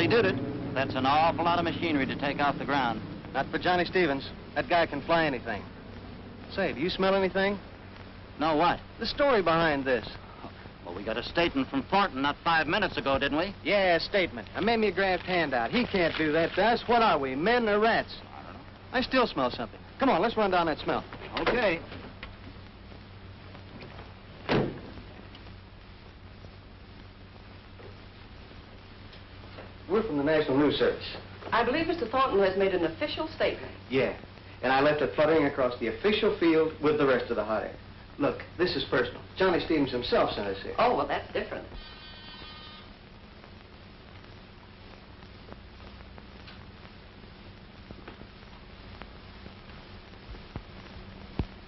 he did it. That's an awful lot of machinery to take off the ground. Not for Johnny Stevens. That guy can fly anything. Say, do you smell anything? No, what? The story behind this. Well, we got a statement from Thornton not 5 minutes ago, didn't we? Yeah, a statement. A mimeographed handout. He can't do that to us. What are we, men or rats? I don't know. I still smell something. Come on, let's run down that smell. Okay. We're from the National News Service. I believe Mr. Thornton has made an official statement. Yeah, and I left it fluttering across the official field with the rest of the hot air. Look, this is personal. Johnny Stevens himself sent us here. Oh, well, that's different.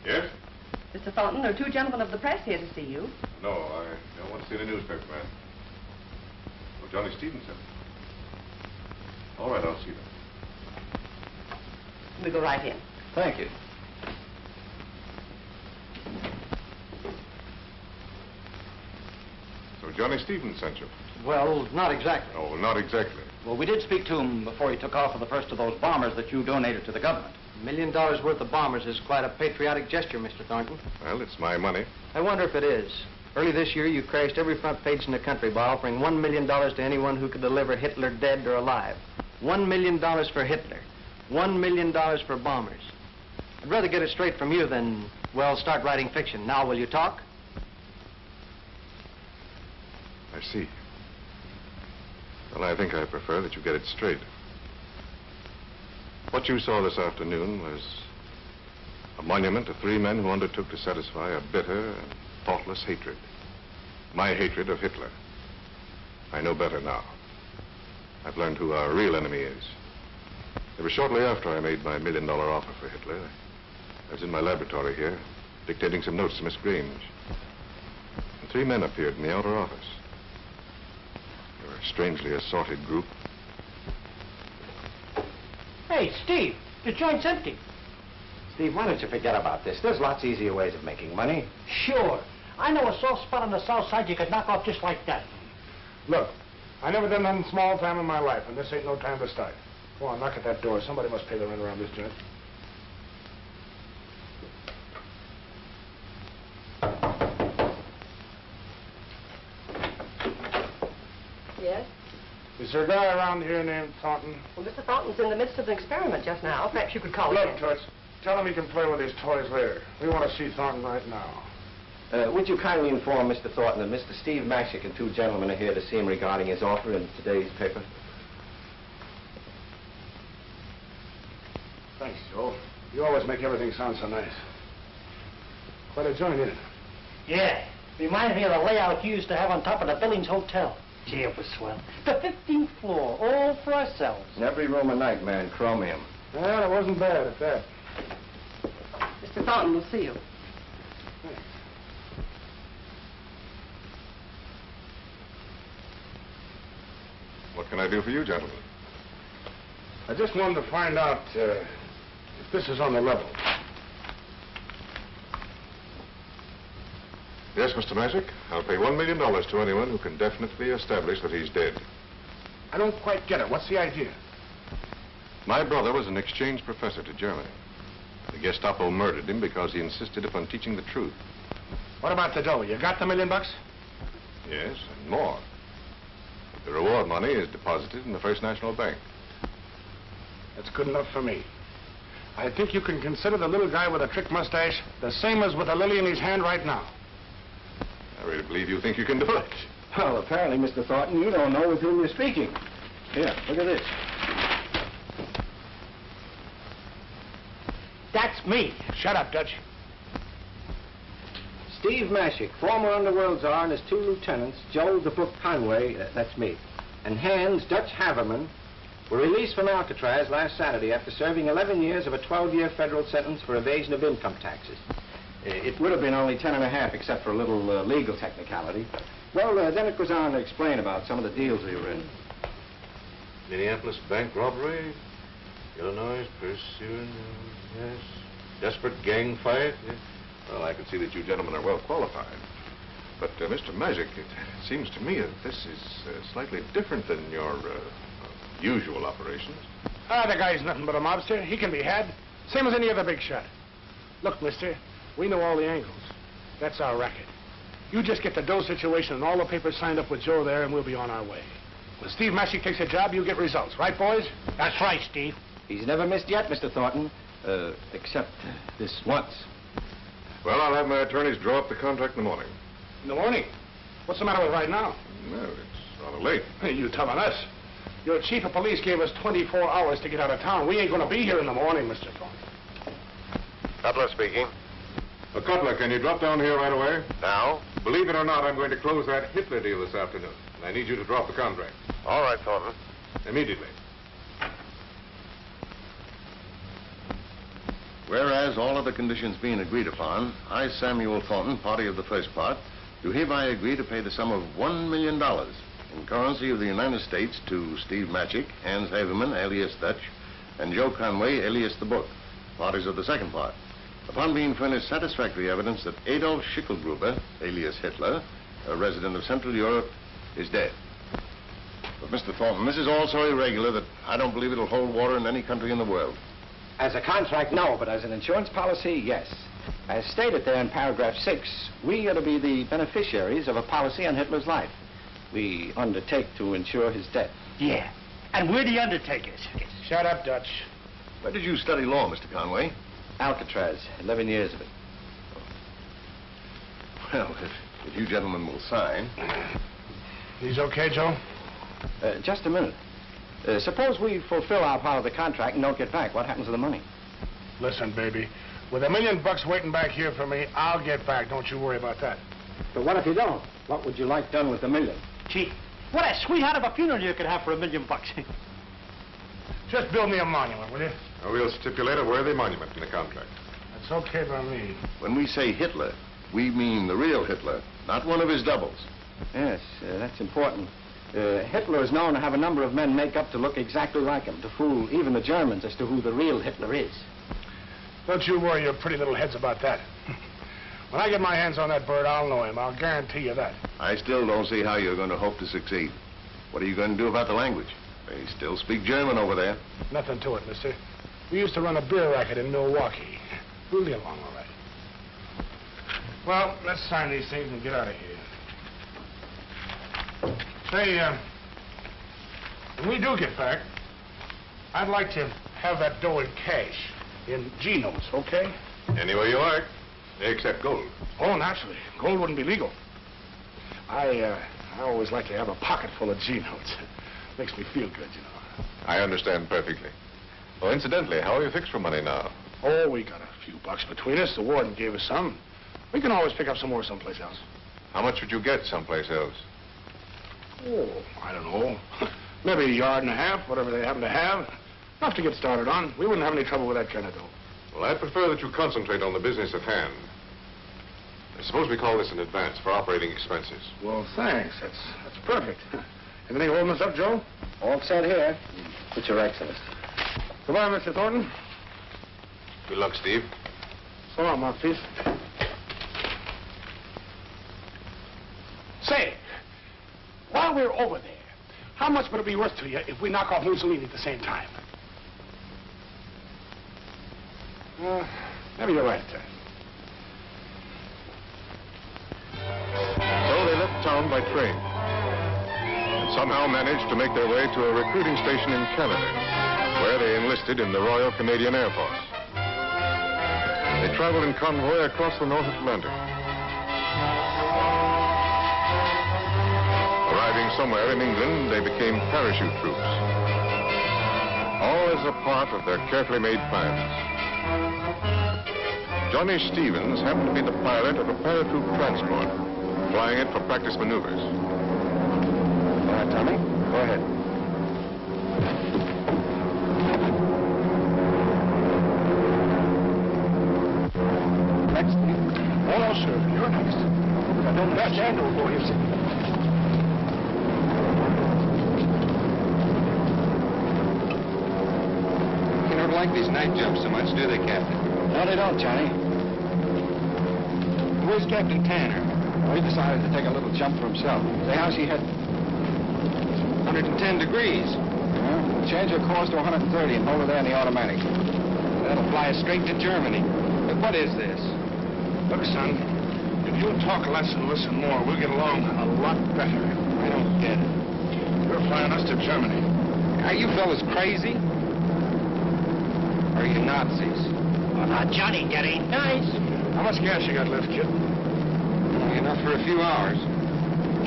Yes? Mr. Thornton, there are two gentlemen of the press here to see you. No, I don't want to see the newspaper man. Well, Johnny Stevens sent me. All right, I'll see them. We go right in. Thank you. So Johnny Stevens sent you? Well, not exactly. Oh, not exactly. Well, we did speak to him before he took off with the first of those bombers that you donated to the government. $1 million worth of bombers is quite a patriotic gesture, Mr. Thornton. Well, it's my money. I wonder if it is. Early this year, you crashed every front page in the country by offering $1 million to anyone who could deliver Hitler dead or alive. $1 million for Hitler. $1 million for bombers. I'd rather get it straight from you than, well, start writing fiction. Now, will you talk? I see. Well, I think I prefer that you get it straight. What you saw this afternoon was a monument to 3 men who undertook to satisfy a bitter and thoughtless hatred. My hatred of Hitler. I know better now. I've learned who our real enemy is. It was shortly after I made my $1 million offer for Hitler. I was in my laboratory here, dictating some notes to Miss Grange. And 3 men appeared in the outer office. They were a strangely assorted group. Hey, Steve, the joint's empty. Steve, why don't you forget about this? There's lots easier ways of making money. Sure. I know a soft spot on the south side you could knock off just like that. Look, I never done nothing small time in my life, and this ain't no time to start. Go on, knock at that door. Somebody must pay the rent around this joint. Yes? Is there a guy around here named Thornton? Well, Mr. Thornton's in the midst of an experiment just now. Perhaps you could call him. Look, Toots, tell him he can play with his toys later. We want to see Thornton right now. Would you kindly inform Mr. Thornton that Mr. Steve Mashick and 2 gentlemen are here to see him regarding his offer in today's paper? Thanks, Joe. You always make everything sound so nice. Quite a joint, isn't it? Yeah. Reminds me of the layout you used to have on top of the Billings Hotel. Gee, it was swell. The 15th floor, all for ourselves. In every room a nightmare in chromium. Well, it wasn't bad at that. Mr. Thornton will see you. What can I do for you, gentlemen? I just wanted to find out if this is on the level. Yes, Mr. Mashick. I'll pay $1 million to anyone who can definitely establish that he's dead. I don't quite get it. What's the idea? My brother was an exchange professor to Germany. The Gestapo murdered him because he insisted upon teaching the truth. What about the dough? You got the $1 million? Yes, and more. The reward money is deposited in the First National Bank. That's good enough for me. I think you can consider the little guy with a trick mustache the same as with a lily in his hand right now. I really believe you think you can do it. Well, apparently, Mr. Thornton, you don't know with whom you're speaking. Here, look at this. That's me. Shut up, Dutch. Steve Mashick, former underworld czar, and his 2 lieutenants, Joe the Book Conway, that's me, and Hans Dutch Haverman, were released from Alcatraz last Saturday after serving 11 years of a 12-year federal sentence for evasion of income taxes. It would have been only 10.5, except for a little legal technicality. Well, then it goes on to explain about some of the deals we were in. Minneapolis bank robbery, Illinois pursuing, yes, desperate gang fight. Yes. Well, I can see that you gentlemen are well qualified. But, Mr. Mashick, it seems to me that this is slightly different than your Usual operations. The guy's nothing but a mobster. He can be had. Same as any other big shot. Look, mister, we know all the angles. That's our racket. You just get the dough situation and all the papers signed up with Joe there, and we'll be on our way. When Steve Massey takes a job, you get results. Right, boys? That's right, Steve. He's never missed yet, Mr. Thornton. Except this once. Well, I'll have my attorneys draw up the contract in the morning. In the morning? What's the matter with right now? Well, it's rather late. Hey, you telling us? Your chief of police gave us 24 hours to get out of town. We ain't going to be here in the morning, Mr. Thornton. Cutler speaking. Cutler, can you drop down here right away? Now? Believe it or not, I'm going to close that Hitler deal this afternoon. And I need you to drop the contract. All right, Thornton. Immediately. Whereas all other conditions being agreed upon, I, Samuel Thornton, party of the first part, do hereby agree to pay the sum of $1 million in currency of the United States to Steve Matchick, Hans Haverman, alias Dutch, and Joe Conway, alias The Book, parties of the second part, upon being furnished satisfactory evidence that Adolf Schickelgruber, alias Hitler, a resident of Central Europe, is dead. But, Mr. Thornton, this is all so irregular that I don't believe it'll hold water in any country in the world. As a contract, no, but as an insurance policy, yes. As stated there in paragraph 6, we are to be the beneficiaries of a policy on Hitler's life. We undertake to insure his death. Yeah. And we're the undertakers. Shut up, Dutch. Where did you study law, Mr. Conway? Alcatraz, 11 years of it. Well, if you gentlemen will sign. He's okay, Joe? Just a minute. Suppose we fulfill our part of the contract and don't get back. What happens to the money? Listen, baby. With $1 million waiting back here for me, I'll get back. Don't you worry about that. But what if you don't? What would you like done with the $1 million? Gee, what a sweetheart of a funeral you could have for $1 million. Just build me a monument, will you? We'll stipulate a worthy monument in the contract. That's okay by me. When we say Hitler, we mean the real Hitler, not one of his doubles. Yes, that's important. Hitler is known to have a number of men make up to look exactly like him, to fool even the Germans as to who the real Hitler is. Don't you worry your pretty little heads about that. When I get my hands on that bird, I'll know him. I'll guarantee you that. I still don't see how you're going to hope to succeed. What are you going to do about the language? They still speak German over there. Nothing to it, mister. We used to run a beer racket in Milwaukee. We'll get along all right. Well, let's sign these things and get out of here. Say, when we do get back, I'd like to have that dough in cash, in G notes, okay? Any way you like, except gold. Oh, naturally. Gold wouldn't be legal. I always like to have a pocket full of G notes. Makes me feel good, you know. I understand perfectly. Oh, incidentally, how are you fixed for money now? Oh, we got a few bucks between us. The warden gave us some. We can always pick up some more someplace else. How much would you get someplace else? Oh, I don't know. Maybe a yard and a half, whatever they happen to have. Enough to get started on. We wouldn't have any trouble with that kind of dough. Well, I prefer that you concentrate on the business at hand. I suppose we call this an advance for operating expenses. Well, thanks. That's perfect. Anything holding us up, Joe? All set here. It's Your Excellency. Goodbye, Mr. Thornton. Good luck, Steve. So long, Mouthpiece. Say, while we're over there, how much would it be worth to you if we knock off Mussolini at the same time? Maybe you're right. So they left town by train and somehow managed to make their way to a recruiting station in Canada, where they enlisted in the Royal Canadian Air Force. They traveled in convoy across the North Atlantic. Arriving somewhere in England, they became parachute troops. All as a part of their carefully made plans. Johnny Stevens happened to be the pilot of a paratroop transport, flying it for practice maneuvers. All right, Tommy, go ahead. Next. Oh, no, sir. You're next. I don't understand no more, you see. They don't like these night jumps so much, do they, Captain? No, they don't, Johnny. Where's Captain Tanner? Well, he decided to take a little jump for himself. Say, how's he heading? 110 degrees. Well, Change your course to 130 and hold it there in the automatic. That'll fly us straight to Germany. But what is this? Look, son, if you'll talk less and listen more, we'll get along a lot better. I don't get it. You're flying us to Germany. Are you fellas crazy? Or are you Nazis? Oh, now, Johnny, that ain't nice. How much gas you got left, kid? Only enough for a few hours.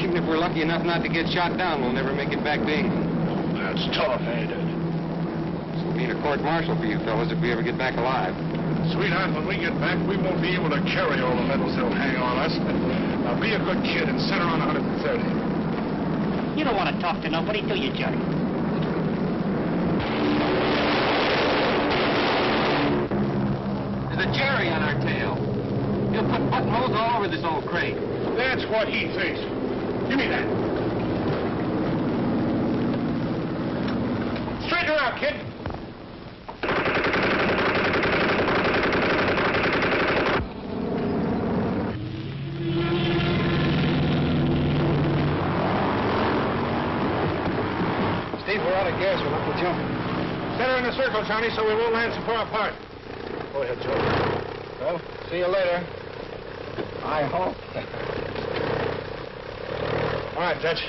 Even if we're lucky enough not to get shot down, we'll never make it back to England. That's tough, ain't it? This will mean a court-martial for you fellas if we ever get back alive. Sweetheart, when we get back, we won't be able to carry all the medals they'll hang on us. Now, be a good kid and set her on 130. You don't want to talk to nobody, do you, Johnny? There's a Jerry on our tail. He'll put buttonholes all over this old crate. That's what he thinks. Give me that. Straighten her out, kid. Steve, we're out of gas. We'll have to jump. Set her in a circle, Johnny, so we won't land so far apart. Go ahead, Joe. Well, see you later. I hope. All right, Dutch.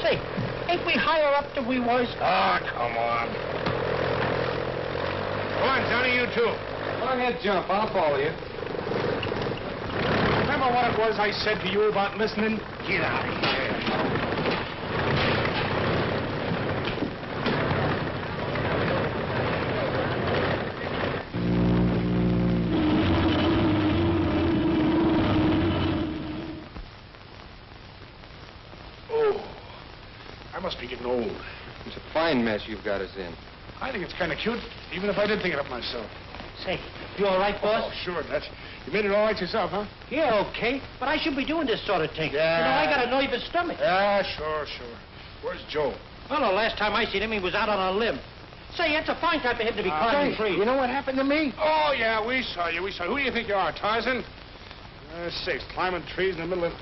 Say, ain't we higher up than we was? Ah, come on. Come on, Johnny, you too. Go ahead, jump. I'll follow you. Remember what it was I said to you about listening? Get out of here. I must be getting old. It's a fine mess you've got us in. I think it's kind of cute, even if I did think it up myself. Say, you all right, boss? Oh, sure, Dutch. You made it all right yourself, huh? Yeah, okay. But I shouldn't be doing this sort of thing. Yeah. You know, I got a nervous stomach. Yeah, sure. Where's Joe? Well, the last time I seen him, he was out on a limb. Say, it's a fine time for him to be climbing trees. You know what happened to me? Oh, yeah, we saw you. Who do you think you are, Tarzan? Sakes, climbing trees in the middle of...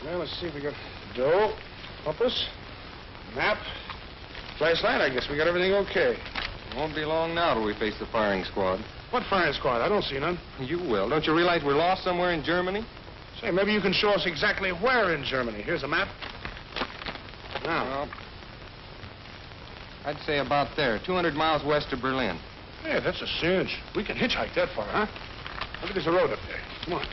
Well, let's see if we got dough, compass, map, flashlight. I guess we got everything okay. Won't be long now till we face the firing squad. What firing squad? I don't see none. You will. Don't you realize we're lost somewhere in Germany? Say, maybe you can show us exactly where in Germany. Here's a map. Now. Well, I'd say about there, 200 miles west of Berlin. Yeah, that's a cinch. We can hitchhike that far, huh? Look, there's a road up there. Come on.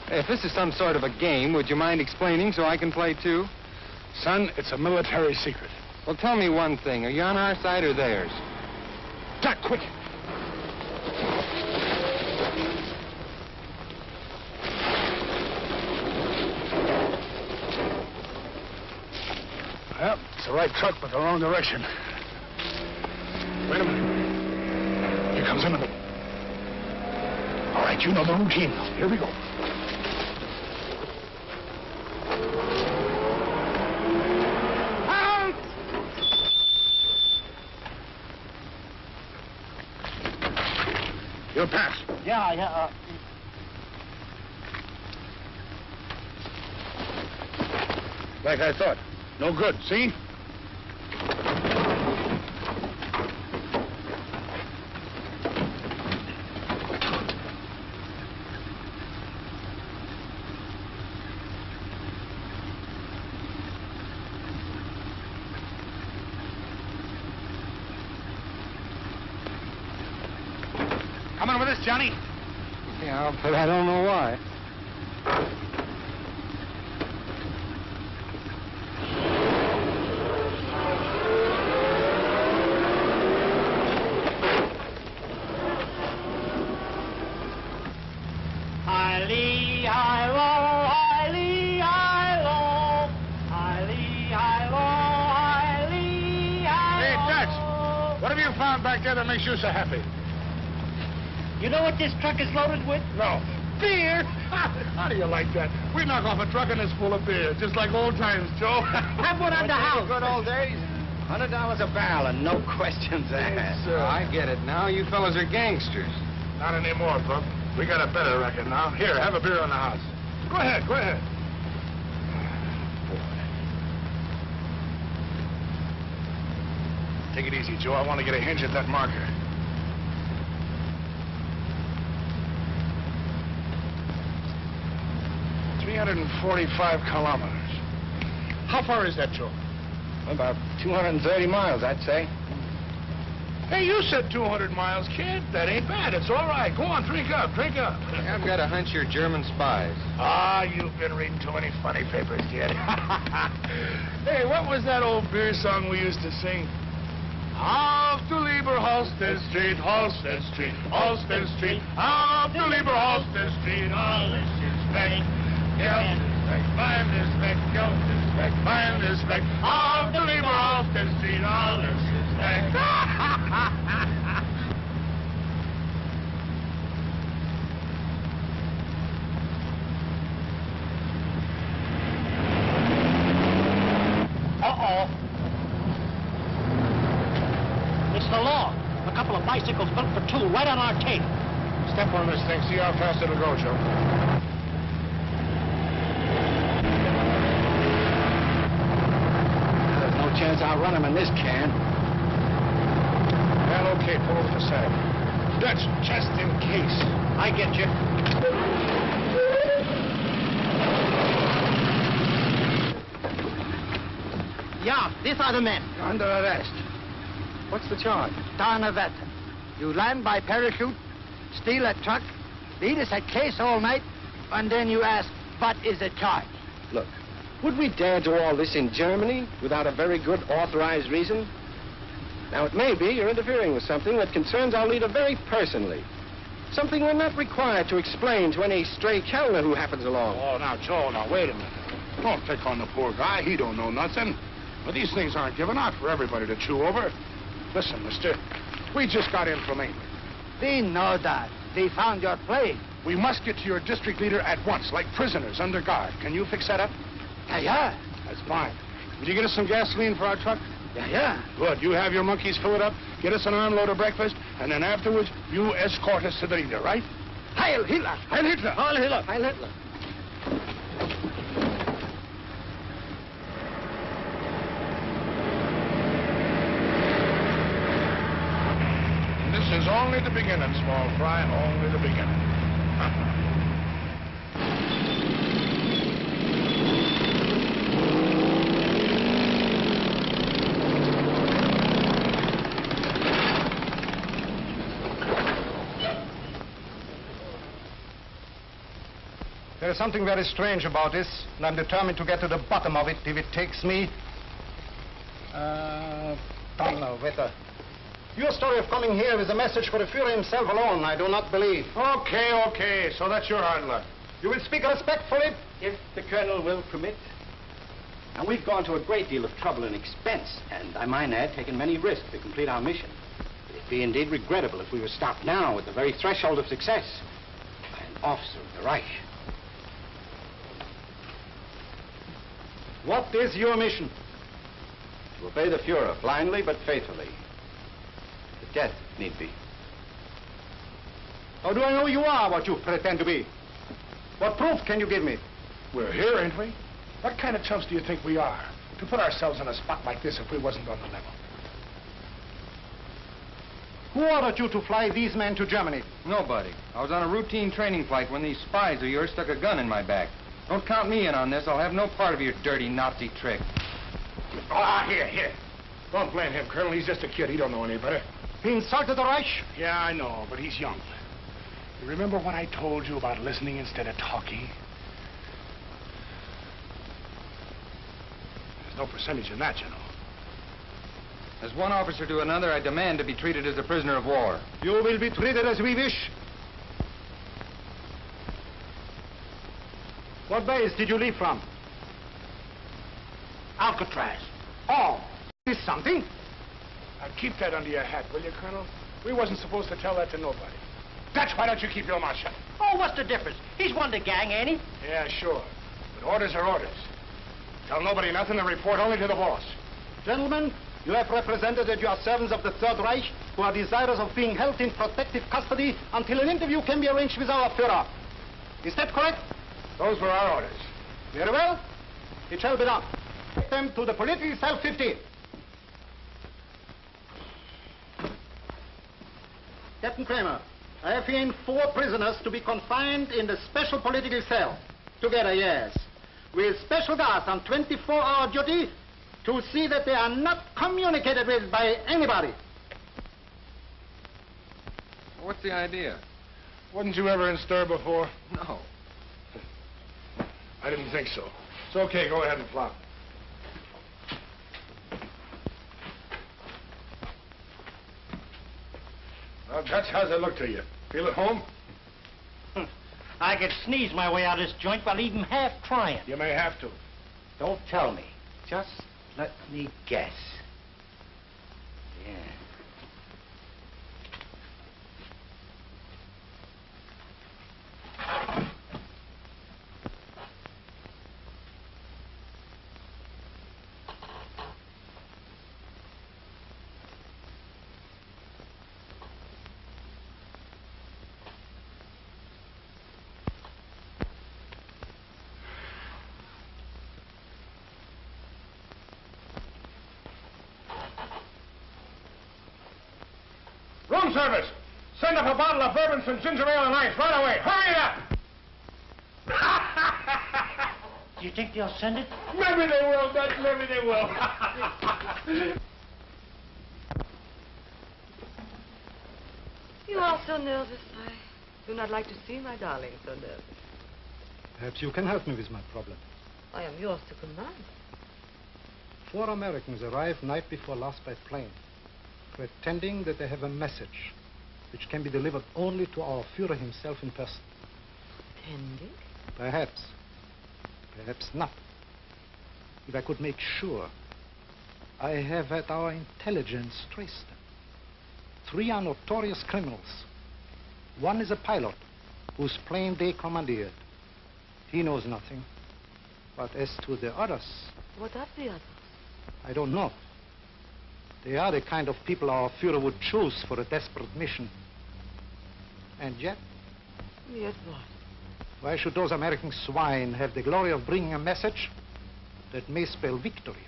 Hey, if this is some sort of a game, would you mind explaining so I can play too? Son, it's a military secret. Well, tell me one thing. Are you on our side or theirs? Duck, quick. Well, it's the right truck, but the wrong direction. Wait a minute. Here comes another. All right, you know the routine. Here we go. You'll pass. Yeah. Like I thought. No good, see? Coming with us, Johnny. Yeah, but I don't know why. Back there that makes you so happy. You know what this truck is loaded with? No. Beer? How do you like that? We knock off a truck and it's full of beer, just like old times, Joe. Have one on the house. Good old days. $100 a barrel and no questions asked. Yes, sir. I get it now. You fellas are gangsters. Not anymore, Buck. We got a better record now. Here, have a beer in the house. Go ahead, go ahead. Boy. Take it easy, Joe. I want to get a hinge at that marker. "345 kilometers. How far is that, Joe? About 230 miles, I'd say. Hey, you said 200 miles, kid. That ain't bad. It's all right. Go on, drink up, drink up. I've got a hunch you're German spies. Ah, you've been reading too many funny papers, kid. Hey, what was that old beer song we used to sing? Auf du lieber Holstein Street, Holstein Street, Holstein Street. Auf du lieber Holstein Street, alles ist weg. Geld ist weg, Wein ist weg, Geld ist weg, Wein ist weg. Auf du lieber Holstein Street, alles ist weg. Uh-oh. It's the law. A couple of bicycles built for two right on our tape. Step on this thing, see how fast it'll go, Joe. There's no chance I'll run him in this can. Well, okay, pull over the side. Dutch, just in case. I get you. Yeah, these are the men. You're under arrest. What's the charge? Donnerwetter. You land by parachute, steal a truck, lead us a case all night, and then you ask, what is the charge? Look, would we dare do all this in Germany without a very good authorized reason? Now, it may be you're interfering with something that concerns our leader very personally. Something we're not required to explain to any stray Kellner who happens along. Oh, now, Joe, now, wait a minute. Don't pick on the poor guy. He don't know nothing. But these things aren't given out for everybody to chew over. Listen, mister, we just got in from England. We know that. They found your plane. We must get to your district leader at once, like prisoners under guard. Can you fix that up? Yeah. That's fine. Will you get us some gasoline for our truck? Yeah. Good. You have your monkeys fill it up, get us an armload of breakfast, and then afterwards, you escort us to the leader, right? Heil Hitler! Heil Hitler! Heil Hitler! Heil Hitler. This is only the beginning, small fry, only the beginning. There is something very strange about this, and I'm determined to get to the bottom of it if it takes me... Donnerwetter. Your story of coming here is a message for the Führer himself alone, I do not believe. Okay, so that's your hard luck. You will speak respectfully? If the Colonel will permit. Now, we've gone to a great deal of trouble and expense, and I might add, taken many risks to complete our mission. It'd be indeed regrettable if we were stopped now at the very threshold of success by an officer of the Reich. What is your mission? To obey the Führer, blindly but faithfully. To death, need be. How do I know you are what you pretend to be? What proof can you give me? We're here, ain't we? What kind of chumps do you think we are to put ourselves in a spot like this if we wasn't on the level? Who ordered you to fly these men to Germany? Nobody. I was on a routine training flight when these spies of yours stuck a gun in my back. Don't count me in on this. I'll have no part of your dirty Nazi trick. Here. Don't blame him, Colonel. He's just a kid. He don't know any better. He insulted the Reich? Yeah, I know, but he's young. You remember what I told you about listening instead of talking? There's no percentage in that, you know. As one officer to another, I demand to be treated as a prisoner of war. You will be treated as we wish. What base did you leave from? Alcatraz. Oh, is something? Now keep that under your hat, will you, Colonel? We wasn't supposed to tell that to nobody. Dutch, why don't you keep your mouth shut? Oh, what's the difference? He's one of the gang, ain't he? Yeah, sure. But orders are orders. Tell nobody nothing and report only to the boss. Gentlemen, you have represented that you are servants of the Third Reich, who are desirous of being held in protective custody until an interview can be arranged with our Führer. Is that correct? Those were our orders. Very well. It shall be done. Take them to the political cell 15. Captain Kramer, I have here 4 prisoners to be confined in the special political cell. Together, yes. With special guards on 24-hour duty to see that they are not communicated with by anybody. What's the idea? Wasn't you ever in stir before? No. I didn't think so. It's okay, go ahead and flop. Well, Dutch, how's it look to you? Feel at home? I could sneeze my way out of this joint while even half trying. You may have to. Don't tell me. Just let me guess. Yeah. Room service! Send up a bottle of bourbon, some ginger ale and ice right away. Hurry up! Do you think they'll send it? Maybe they will, Dutch. Maybe they will. You are so nervous. I do not like to see my darling so nervous. Perhaps you can help me with my problem. I am yours to command. 4 Americans arrived night before last by plane, pretending that they have a message which can be delivered only to our Führer himself in person. Pretending? Perhaps. Perhaps not. If I could make sure, I have had our intelligence trace them. 3 are notorious criminals. 1 is a pilot whose plane they commandeered. He knows nothing. But as to the others... What of the others? I don't know. They are the kind of people our Führer would choose for a desperate mission. And yet... Yet what? Why should those American swine have the glory of bringing a message that may spell victory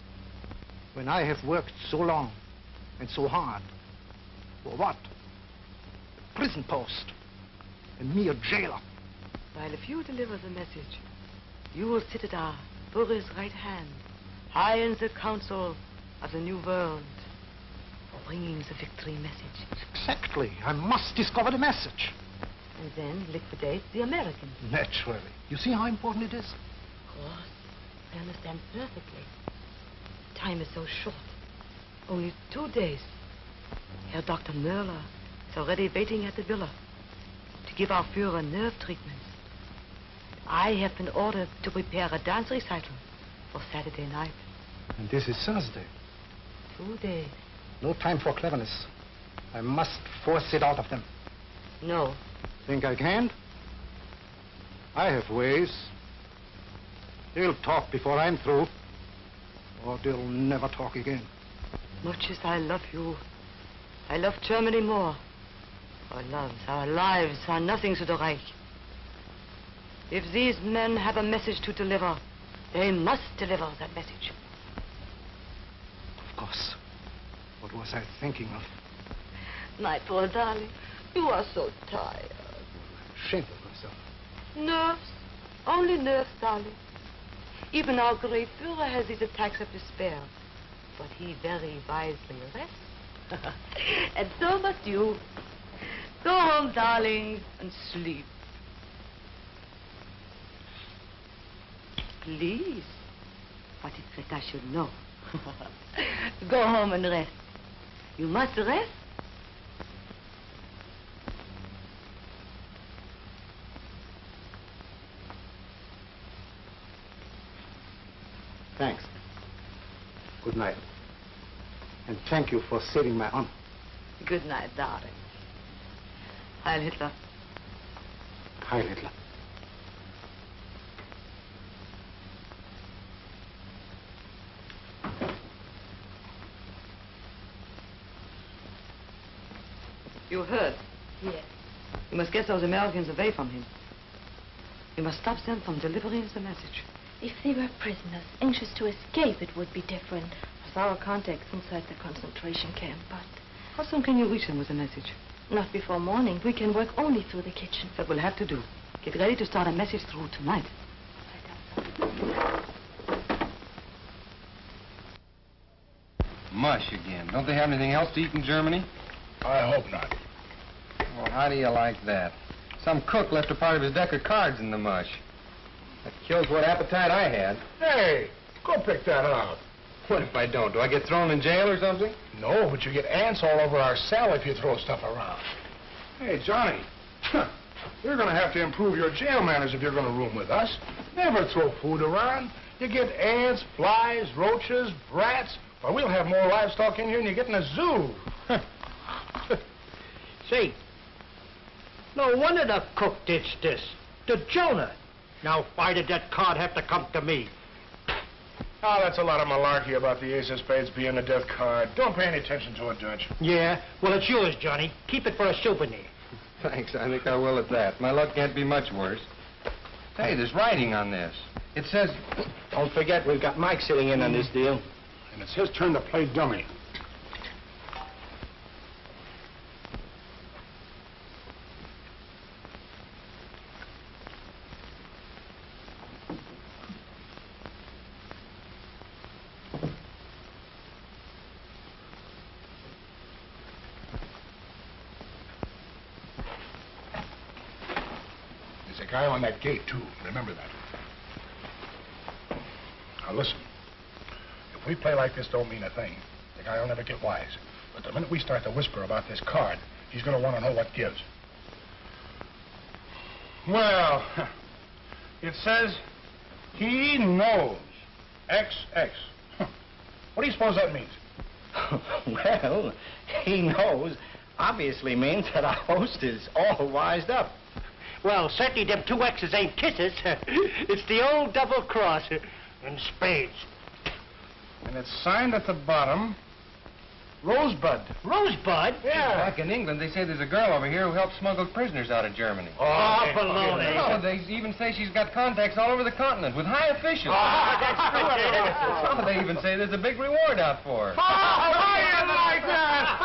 when I have worked so long and so hard? For what? A prison post. A mere jailer. While if you deliver the message, you will sit at our Führer's right hand, high in the council of the new world, bringing the victory message. Exactly. I must discover the message. And then liquidate the Americans. Naturally. You see how important it is? Of course. I understand perfectly. Time is so short. Only 2 days. Herr Dr. Möller is already waiting at the villa to give our Führer nerve treatments. I have been ordered to prepare a dance recital for Saturday night. And this is Thursday. 2 days. No time for cleverness. I must force it out of them. No. Think I can? I have ways. They'll talk before I'm through. Or they'll never talk again. Much as I love you, I love Germany more. Our loves, our lives are nothing to the Reich. If these men have a message to deliver, they must deliver that message. Of course. What was I thinking of? My poor darling, you are so tired. I'm ashamed of myself. Nerves. Only nerves, darling. Even our great Führer has his attacks of despair. But he very wisely rests. And so must you. Go home, darling, and sleep. Please. What is that I should know? Go home and rest. You must rest. Thanks. Good night. And thank you for saving my honor. Good night, darling. Heil Hitler. Heil Hitler. You heard? Yes. You must get those Americans away from him. You must stop them from delivering the message. If they were prisoners, anxious to escape, it would be different. With our contacts inside the concentration camp, but... How soon can you reach them with the message? Not before morning. We can work only through the kitchen. That will have to do. Get ready to start a message through tonight. Mush again. Don't they have anything else to eat in Germany? I hope not. Well, how do you like that? Some cook left a part of his deck of cards in the mush. That kills what appetite I had. Hey, go pick that out. What if I don't? Do I get thrown in jail or something? No, but you get ants all over our cell if you throw stuff around. Hey, Johnny, you're going to have to improve your jail manners if you're going to room with us. Never throw food around. You get ants, flies, roaches, rats. Well, we'll have more livestock in here than you get in a zoo. Say, no wonder the cook ditched this. To Jonah. Now, why did that card have to come to me? Oh, that's a lot of malarkey about the ace of spades being a death card. Don't pay any attention to it, Judge. Yeah? Well, it's yours, Johnny. Keep it for a souvenir. Thanks, I think I will at that. My luck can't be much worse. Hey, there's writing on this. It says... Don't forget, we've got Mike sitting in on this deal. And it's his turn to play dummy. There's a guy on that gate, too. Remember that. Now, listen. If we play like this don't mean a thing, the guy will never get wise. But the minute we start to whisper about this card, he's going to want to know what gives. Well, it says he knows. XX. What do you suppose that means? Well, he knows obviously means that our host is all wised up. Well, certainly them two X's ain't kisses. It's the old double cross in spades. And it's signed at the bottom, Rosebud. Rosebud? Yeah. Back in England, they say there's a girl over here who helps smuggle prisoners out of Germany. Oh, baloney. Oh, they even say she's got contacts all over the continent with high officials. That's Oh, they even say there's a big reward out for her. Oh, I didn't like that.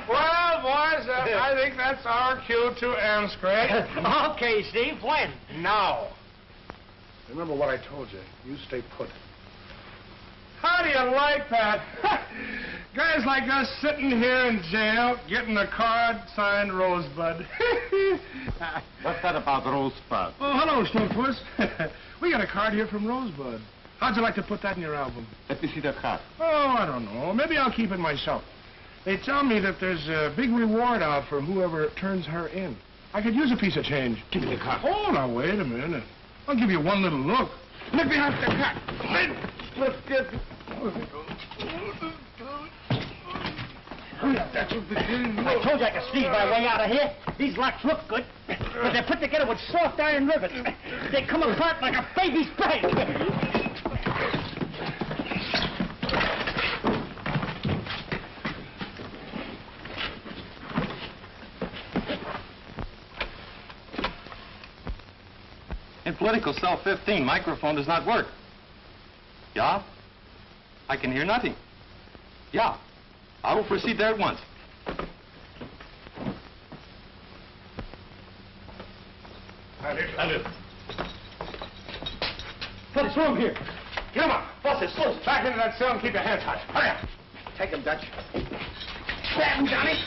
Well, boys, I think that's our cue to end, Scrape. Okay, Steve, when? Now. Remember what I told you. You stay put. How do you like that? Guys like us sitting here in jail, getting a card signed Rosebud. What's that about Rosebud? Oh, hello, Snoopus. We got a card here from Rosebud. How'd you like to put that in your album? Let me see the card. Oh, I don't know. Maybe I'll keep it myself. They tell me that there's a big reward out for whoever turns her in. I could use a piece of change. Give me the card. Oh, now, wait a minute. I'll give you one little look. Let me have the card. Let's get... I told you I could sneeze my way out of here. These locks look good, but they're put together with soft iron rivets. They come apart like a baby's bank. In political cell 15, microphone does not work. Yeah? I can hear nothing. Yeah. I will proceed there at once. I did. What's wrong here? Get him up. Boss is close. Back into that cell and keep your hands tight. Hurry up. Take him, Dutch. Grab him, Johnny.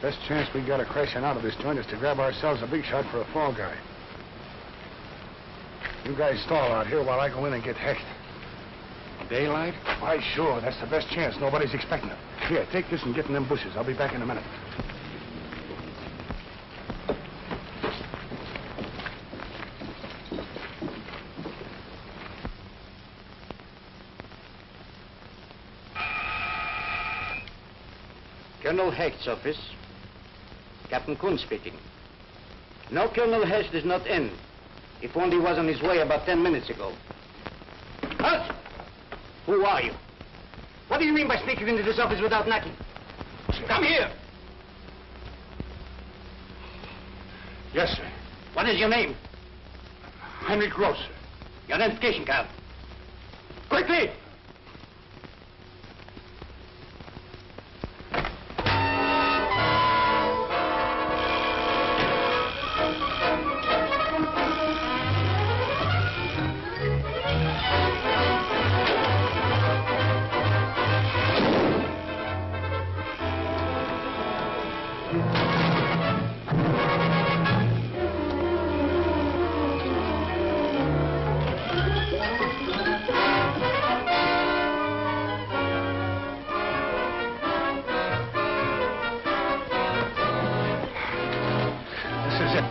Best chance we got of crashing out of this joint is to grab ourselves a big shot for a fall guy. You guys stall out here while I go in and get Hecht. daylight? Why, sure. That's the best chance. Nobody's expecting them. Here, take this and get in them bushes. I'll be back in a minute. Colonel Hecht's office. Captain Kuhn speaking. No, Colonel Hecht is not in. If only was on his way about 10 minutes ago. Halt! Who are you? What do you mean by sneaking into this office without knocking? Come here! Yes, sir. What is your name? Henry Gross, sir. Your identification card. Quickly!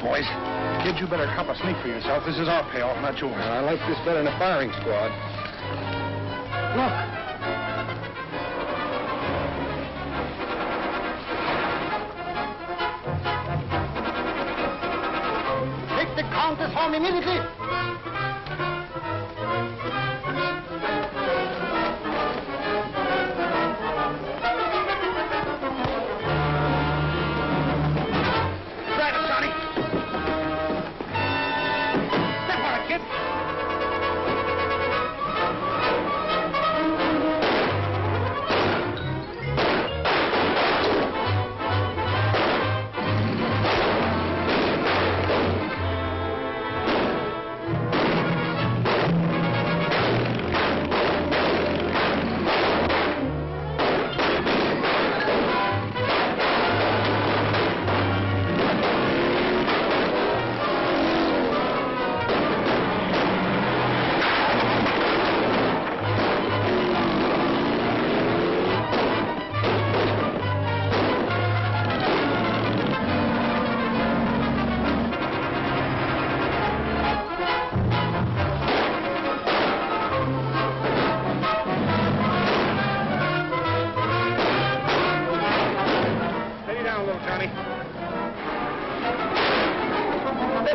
Boys, kid, you better cop a sneak for yourself. This is our payoff, not yours. I like this better than a firing squad. Look. Take the Countess home immediately.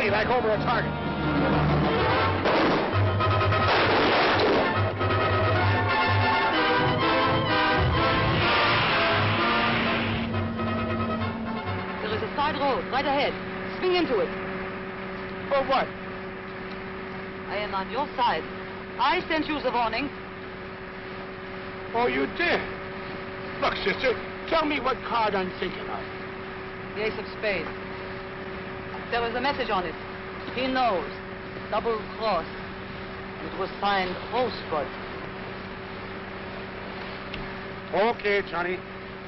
Like over a target. There is a side road right ahead. Swing into it. For what? I am on your side. I sent you the warning. Oh, you did? Look, sister, tell me what card I'm thinking of. The ace of spades. There was a message on it. He knows. Double cross. It was signed Rosebud. Okay, Johnny.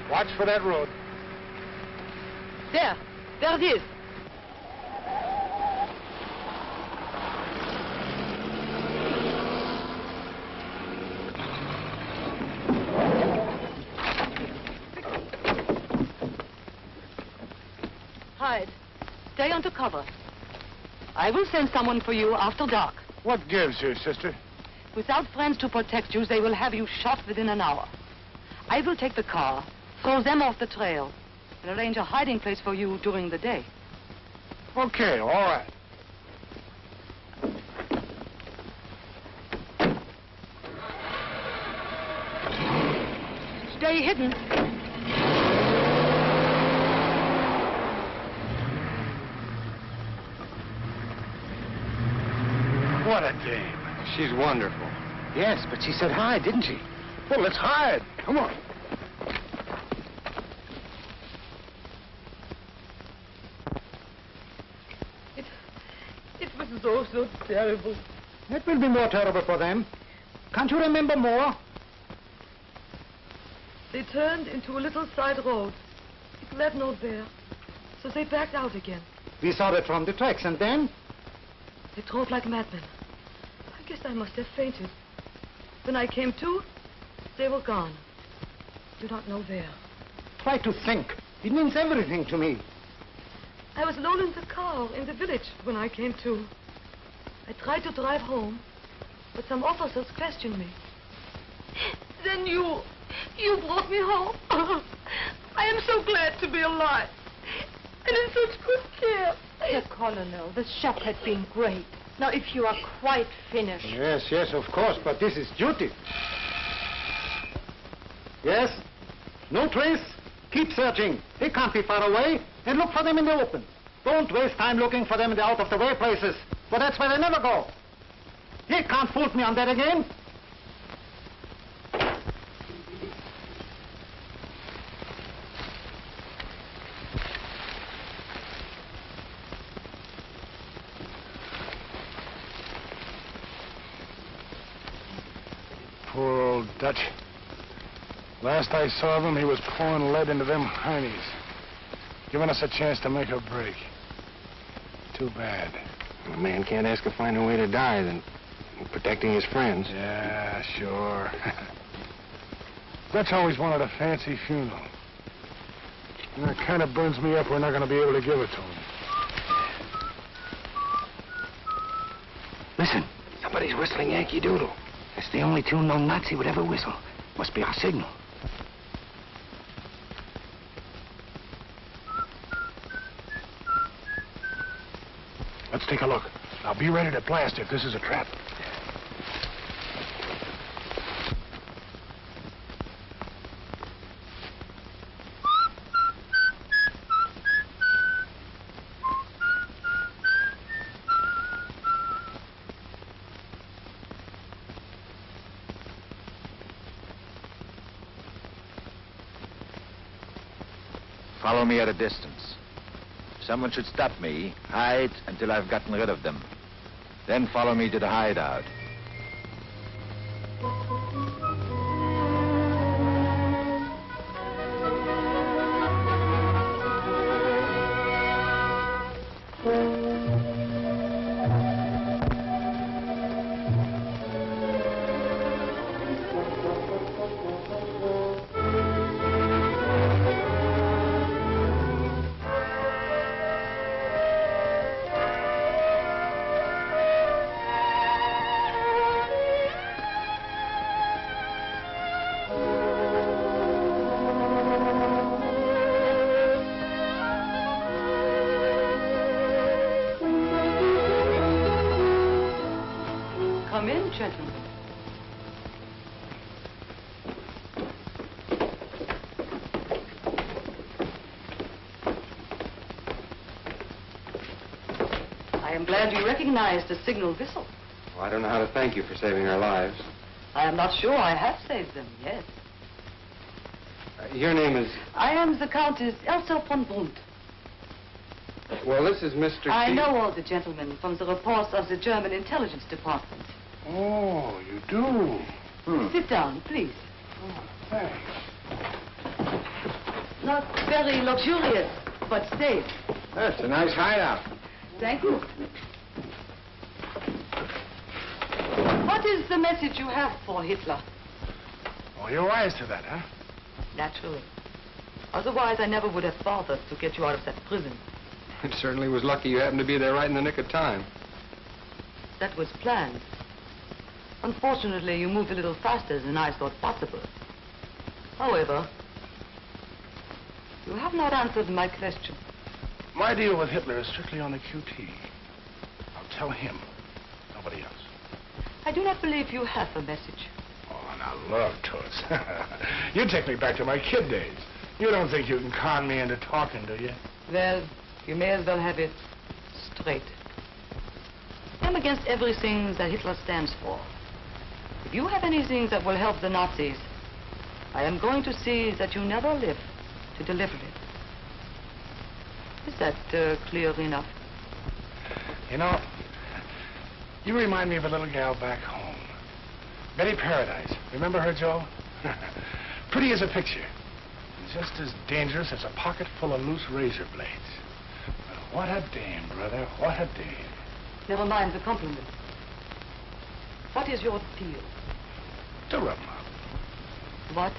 Watch for that road. There. There it is. Hide. Stay under cover. I will send someone for you after dark. What gives here, sister? Without friends to protect you, they will have you shot within an hour. I will take the car, throw them off the trail, and arrange a hiding place for you during the day. Okay, all right. Stay hidden. What a dame. She's wonderful. Yes, but she said hide, didn't she? Well, let's hide. Come on. It was so terrible. It will be more terrible for them. Can't you remember more? They turned into a little side road. It led nowhere. So they backed out again. We saw that from the tracks, and then? They drove like madmen. I guess I must have fainted. When I came to, they were gone. Do not know where. Try to think. It means everything to me. I was alone in the car in the village when I came to. I tried to drive home, but some officers questioned me. Then you brought me home. I am so glad to be alive. And in such good care. The Colonel, the shock had been great. Now, if you are quite finished... Yes, yes, of course, but this is duty. Yes? No trace? Keep searching. They can't be far away. And look for them in the open. Don't waste time looking for them in the out-of-the-way places, for that's where they never go. You can't fool me on that again. Poor old Dutch. Last I saw of him, he was pouring lead into them heinies. Giving us a chance to make a break. Too bad. A man can't ask a finer way to die than protecting his friends. Yeah, sure. Dutch always wanted a fancy funeral. And that kind of burns me up we're not going to be able to give it to him. Listen, somebody's whistling Yankee Doodle. It's the only tune no Nazi would ever whistle. Must be our signal. Let's take a look. Now be ready to blast if this is a trap. Follow me at a distance. Someone should stop me, hide until I've gotten rid of them. Then follow me to the hideout. Come in, gentlemen. I am glad you recognize the signal whistle. Well, I don't know how to thank you for saving our lives. I am not sure I have saved them, yes. Your name is... I am the Countess Elsa von Brunt. Well, this is Mr. I T. know all the gentlemen from the reports of the German intelligence department. Oh, you do? Sit down, please. Oh, thanks. Not very luxurious, but safe. That's a nice hideout. Thank you. What is the message you have for Hitler? Oh, you're wise to that, huh? Naturally. Otherwise, I never would have bothered to get you out of that prison. It certainly was lucky you happened to be there right in the nick of time. That was planned. Unfortunately, you moved a little faster than I thought possible. However, you have not answered my question. My deal with Hitler is strictly on the QT. I'll tell him, nobody else. I do not believe you have a message. Oh, now look, Toots. You take me back to my kid days. You don't think you can con me into talking, do you? Well, you may as well have it straight. I'm against everything that Hitler stands for. If you have anything that will help the Nazis, I am going to see that you never live to deliver it. Is that clear enough? You know, you remind me of a little gal back home. Betty Paradise. Remember her, Joe? Pretty as a picture. Just as dangerous as a pocket full of loose razor blades. But what a dame, brother. What a dame. Never mind the compliment. What is your deal? To rub him out. What?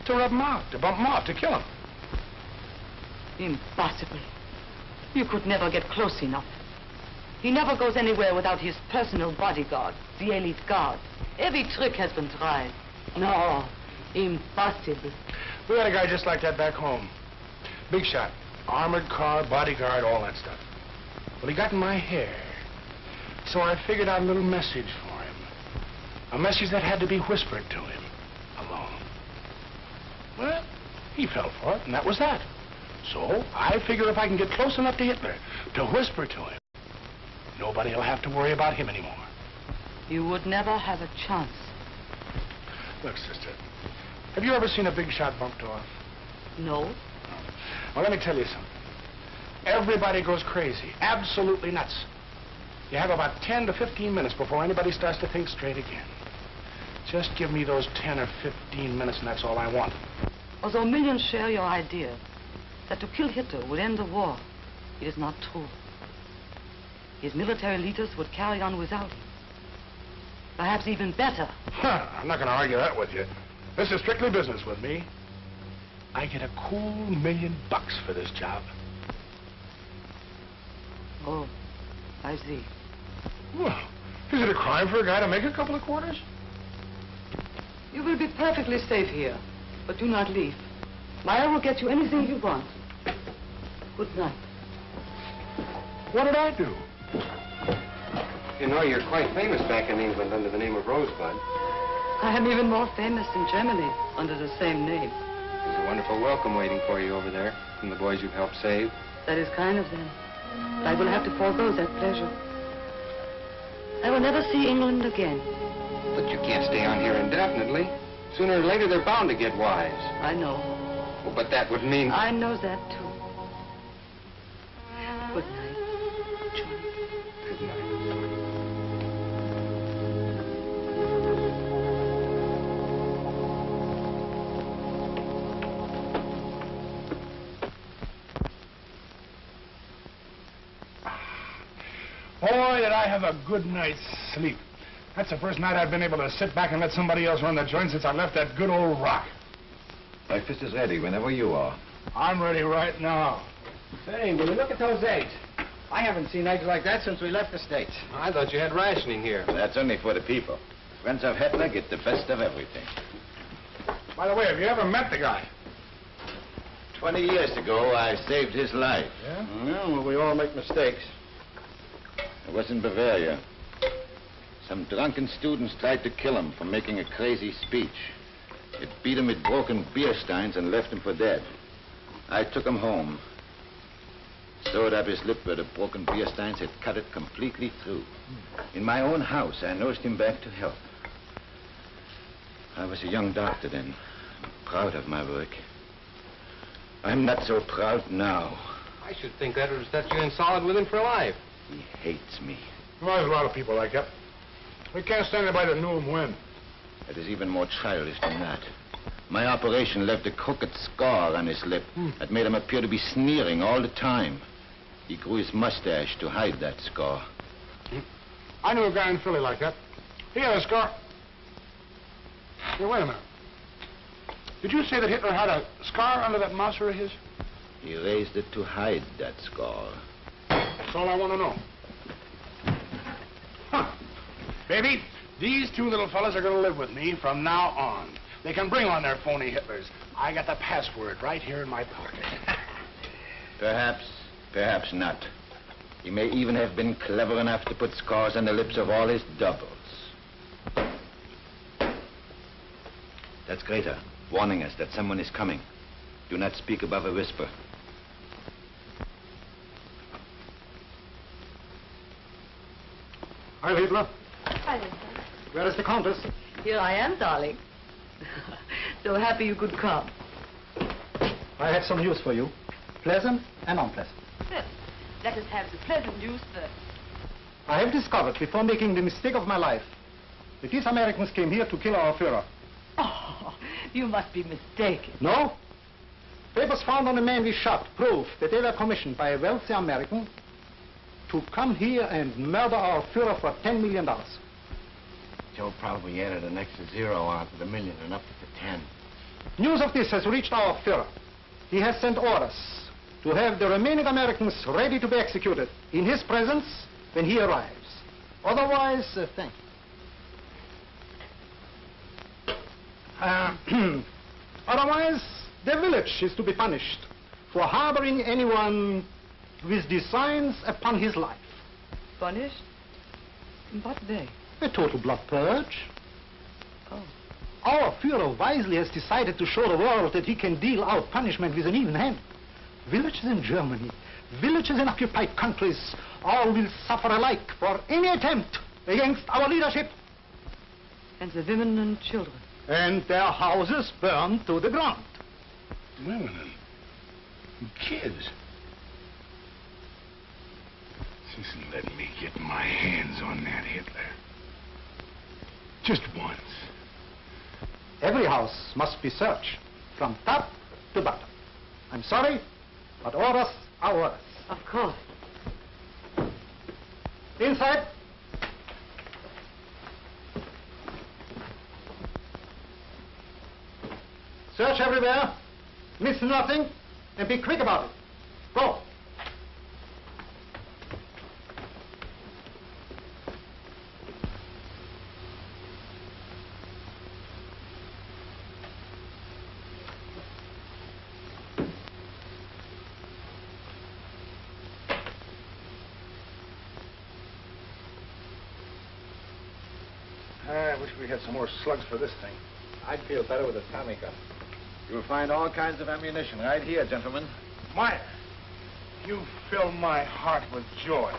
To rub him out, to bump him off, to kill him. Impossible. You could never get close enough. He never goes anywhere without his personal bodyguard, the elite guard. Every trick has been tried. No, impossible. We had a guy just like that back home. Big shot. Armored car, bodyguard, all that stuff. Well, he got in my hair. So I figured out a little message for him. A message that had to be whispered to him. Alone. Well, he fell for it, and that was that. So I figure if I can get close enough to Hitler to whisper to him, nobody will have to worry about him anymore. You would never have a chance. Look, sister, have you ever seen a big shot bumped off? No. Well, let me tell you something. Everybody goes crazy, absolutely nuts. You have about 10 to 15 minutes before anybody starts to think straight again. Just give me those 10 or 15 minutes, and that's all I want. Although millions share your idea that to kill Hitler would end the war, it is not true. His military leaders would carry on without him. Perhaps even better. Huh, I'm not going to argue that with you. This is strictly business with me. I get a cool $1 million for this job. Oh, I see. Well, is it a crime for a guy to make a couple of quarters? You will be perfectly safe here, but do not leave. Meyer will get you anything you want. Good night. What did I do? You know, you're quite famous back in England under the name of Rosebud. I am even more famous in Germany under the same name. There's a wonderful welcome waiting for you over there from the boys you've helped save. That is kind of them. But I will have to forego that pleasure. I will never see England again. But you can't stay on here indefinitely. Sooner or later, they're bound to get wise. I know. Well, but that would mean... I know that, too. Good night, Johnny. Good night. Boy, did I have a good night's sleep. That's the first night I've been able to sit back and let somebody else run the joint since I left that good old rock. Breakfast is ready whenever you are. I'm ready right now. Say, will you look at those eggs? I haven't seen eggs like that since we left the States. I thought you had rationing here. That's only for the people. Friends of Hitler get the best of everything. By the way, have you ever met the guy? 20 years ago, I saved his life. Yeah? Yeah, well, we all make mistakes. It was in Bavaria. Some drunken students tried to kill him for making a crazy speech. It beat him with broken beer steins and left him for dead. I took him home. Sewed up his lip where the broken beer steins had cut it completely through. In my own house, I nursed him back to health. I was a young doctor then, proud of my work. I'm not so proud now. I should think that would have set you in solid with him for life. He hates me. Well, there's a lot of people like that. We can't stand anybody that knew him when. It is even more childish than that. My operation left a crooked scar on his lip that made him appear to be sneering all the time. He grew his mustache to hide that scar. I knew a guy in Philly like that. He had a scar. Hey, wait a minute. Did you say that Hitler had a scar under that mouser of his? He raised it to hide that scar. That's all I want to know. Huh. Baby, these two little fellas are going to live with me from now on. They can bring on their phony Hitlers. I got the password right here in my pocket. Perhaps, perhaps not. He may even have been clever enough to put scars on the lips of all his doubles. That's Greta, warning us that someone is coming. Do not speak above a whisper. Hi, Hitler. Hi, Lisa. Where is the Countess? Here I am, darling. So happy you could come. I have some news for you. Pleasant and unpleasant. Well, let us have the pleasant news first. I have discovered, before making the mistake of my life, that these Americans came here to kill our Führer. Oh, you must be mistaken. No? Papers found on the man we shot prove that they were commissioned by a wealthy American to come here and murder our Führer for $10 million. Joe probably added an extra zero onto the million and upped it to 10. News of this has reached our Führer. He has sent orders to have the remaining Americans ready to be executed in his presence when he arrives. Otherwise, thank you. Otherwise, the village is to be punished for harboring anyone with designs upon his life. Punished? In what way? A total blood purge. Oh. Our Führer wisely has decided to show the world that he can deal out punishment with an even hand. Villages in Germany, villages in occupied countries, all will suffer alike for any attempt against our leadership. And the women and children? And their houses burned to the ground. Women and kids. Just let me get my hands on that Hitler. Just once. Every house must be searched from top to bottom. I'm sorry, but orders are orders. Of course. Inside. Search everywhere. Miss nothing. And be quick about it. Go. I wish we had some more slugs for this thing. I'd feel better with a Tommy gun. You'll find all kinds of ammunition right here, gentlemen. Meyer, you fill my heart with joy.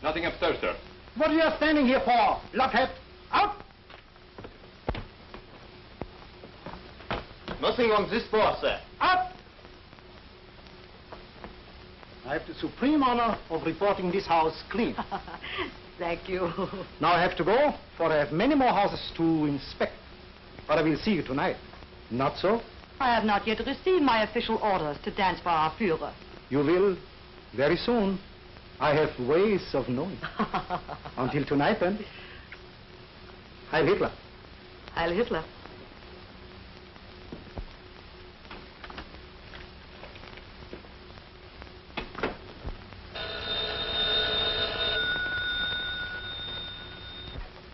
Nothing upstairs, sir. What are you standing here for, blockhead? Out! Nothing on this floor, sir. Out! I have the supreme honor of reporting this house clean. Thank you. Now I have to go, for I have many more houses to inspect. But I will see you tonight. Not so? I have not yet received my official orders to dance for our Führer. You will very soon. I have ways of knowing. Until tonight, then. Heil Hitler. Heil Hitler.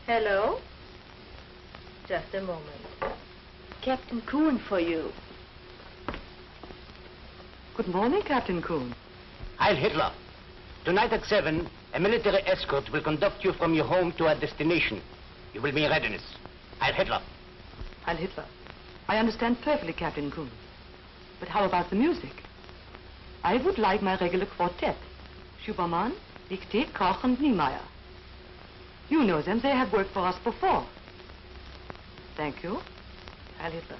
Hello? Just a moment. Captain Kuhn for you. Good morning, Captain Kuhn. Heil Hitler. Tonight at 7, a military escort will conduct you from your home to our destination. You will be in readiness. Heil Hitler. Heil Hitler. I understand perfectly, Captain Kuhn. But how about the music? I would like my regular quartet. Schubermann, Dicté, Koch, and Niemeyer. You know them. They have worked for us before. Thank you. Heil Hitler.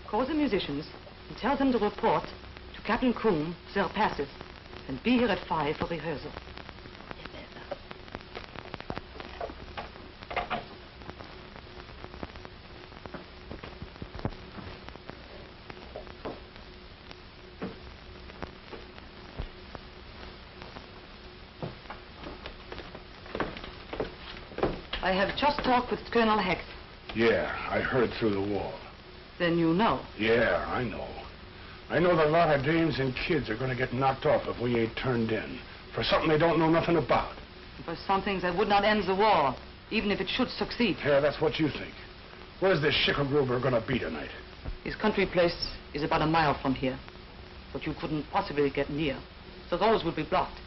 Call the musicians and tell them to report to Captain Kuhn, their passes, and be here at 5 for rehearsal. I have just talked with Colonel Hicks. Yeah, I heard through the wall. Then you know. Yeah, I know. I know that a lot of dames and kids are going to get knocked off if we ain't turned in for something they don't know nothing about. For something that would not end the war, even if it should succeed. Yeah, that's what you think. Where's this Schickelgruber going to be tonight? His country place is about a mile from here. But you couldn't possibly get near. The roads would be blocked.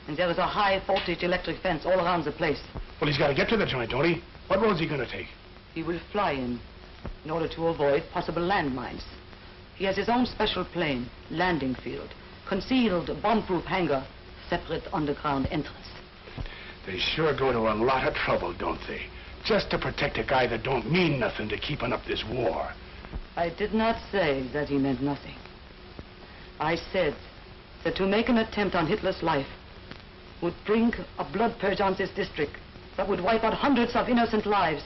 And there is a high voltage electric fence all around the place. Well, he's got to get to the joint, don't he? What road's he going to take? He will fly in order to avoid possible landmines. He has his own special plane, landing field, concealed bomb-proof hangar, separate underground entrance. They sure go to a lot of trouble, don't they? Just to protect a guy that don't mean nothing to keeping up this war. I did not say that he meant nothing. I said that to make an attempt on Hitler's life would bring a blood purge on this district that would wipe out hundreds of innocent lives,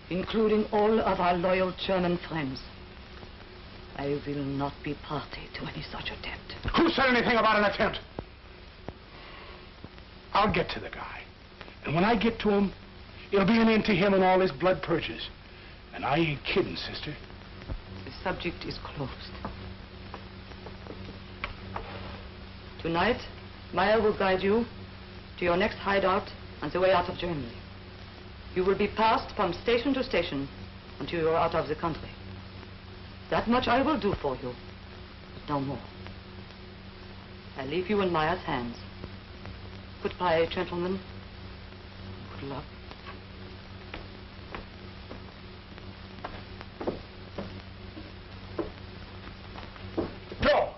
including all of our loyal German friends. I will not be party to any such attempt. Who said anything about an attempt? I'll get to the guy. And when I get to him, it'll be an end to him and all his blood purges. And I ain't kidding, sister. The subject is closed. Tonight, Meyer will guide you to your next hideout on the way out of Germany. You will be passed from station to station until you are out of the country. That much I will do for you, but no more. I leave you in Meyer's hands. Goodbye, gentlemen. Good luck. Joe,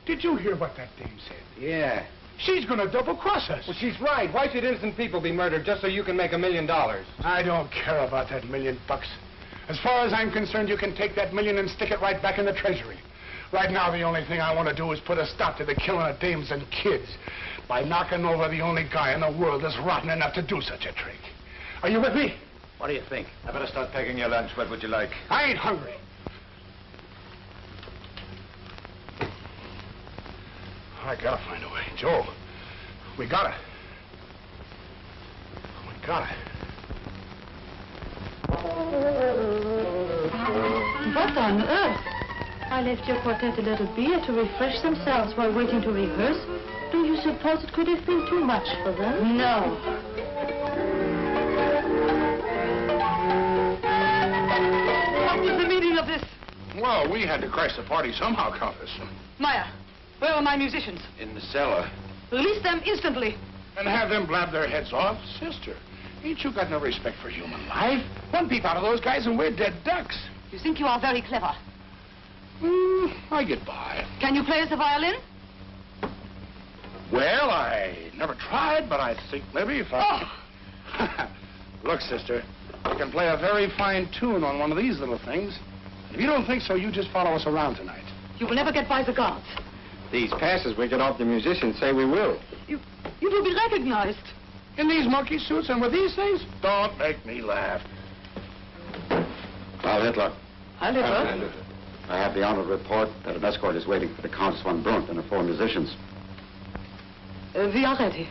did you hear what that dame said? Yeah. She's gonna double-cross us. Well, she's right. Why should innocent people be murdered just so you can make $1 million? I don't care about that $1 million. As far as I'm concerned, you can take that $1 million and stick it right back in the treasury. Right now, the only thing I want to do is put a stop to the killing of dames and kids by knocking over the only guy in the world that's rotten enough to do such a trick. Are you with me? What do you think? I better start packing your lunch. What would you like? I ain't hungry. I gotta find a way. Joe, we gotta. We gotta. What on earth? I left your quartet a little beer to refresh themselves while waiting to rehearse. Do you suppose it could have been too much for them? No. What was the meaning of this? Well, we had to crash the party somehow, Countess. Meyer, where are my musicians? In the cellar. Release them instantly. And have them blab their heads off? Sister, ain't you got no respect for human life? One peep out of those guys and we're dead ducks. You think you are very clever. I get by. Can you play the violin? Well, I never tried, but I think maybe if I... Oh. Look, sister, I can play a very fine tune on one of these little things. If you don't think so, you just follow us around tonight. You will never get by the guards. These passes we get off the musicians say we will. You will be recognized. In these monkey suits and with these things? Don't make me laugh. Heil Hitler. Heil Hitler. I have the honor to report that an escort is waiting for the Countess von Brunt and her 4 musicians. We are ready.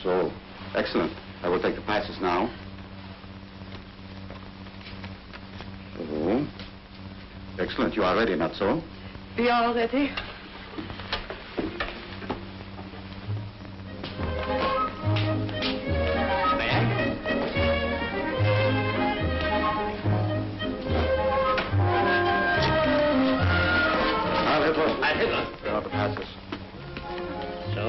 So, excellent. I will take the passes now. Oh. Excellent. You are ready, not so? We are ready. Here are the passes. So,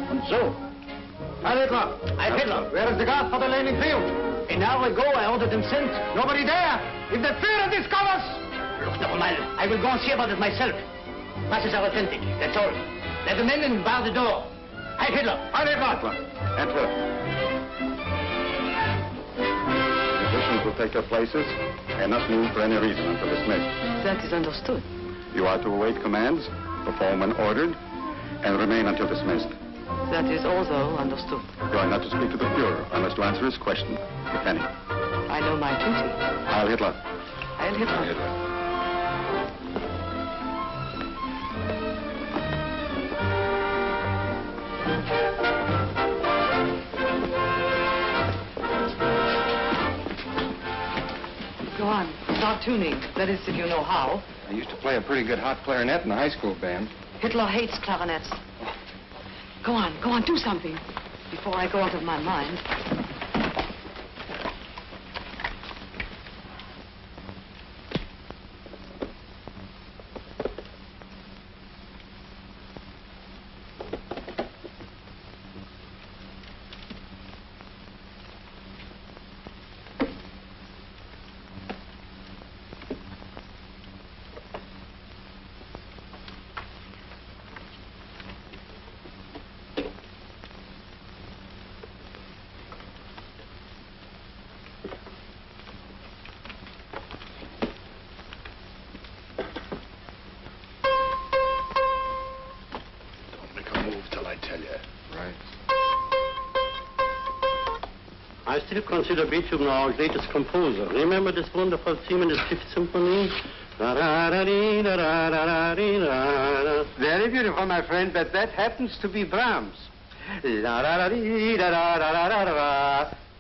and so. Heil Hitler, where is the guard for the landing field? An hour ago, I ordered them sent. Nobody there. If the Führer discovers... Look, never mind. I will go and see about it myself. Passes are authentic, that's all. Let the men in bar the door. Heil Hitler. Enter. Musicians will take their places and not move for any reason until dismissed. That is understood. You are to await commands, perform when ordered, and remain until dismissed. That is also understood. You are not to speak to the Führer unless to answer his question, if any. I know my duty. Heil Hitler. Heil Hitler. Heil Hitler. Go on, start tuning. That is, if you know how. I used to play a pretty good hot clarinet in the high school band. Hitler hates clarinets. Go on, do something before I go out of my mind. I still consider Beethoven our greatest composer. Remember this wonderful theme in the 5th Symphony? Very beautiful, my friend, but that happens to be Brahms.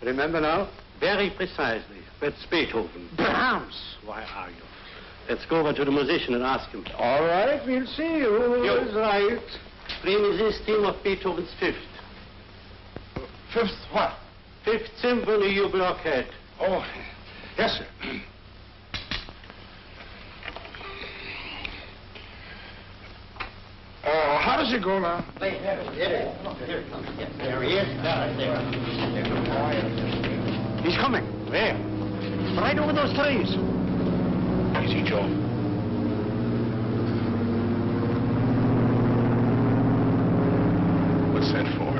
Remember now? Very precisely. That's Beethoven. Brahms! Why are you? Let's go over to the musician and ask him. All right, we'll see who is right. Play me this theme of Beethoven's Fifth. Fifth what? Fifth Symphony, you blockhead. Oh, yes, sir. How does it go now? Here he is. He's coming. Where? Right over those trees. Easy, Joe. What's that for?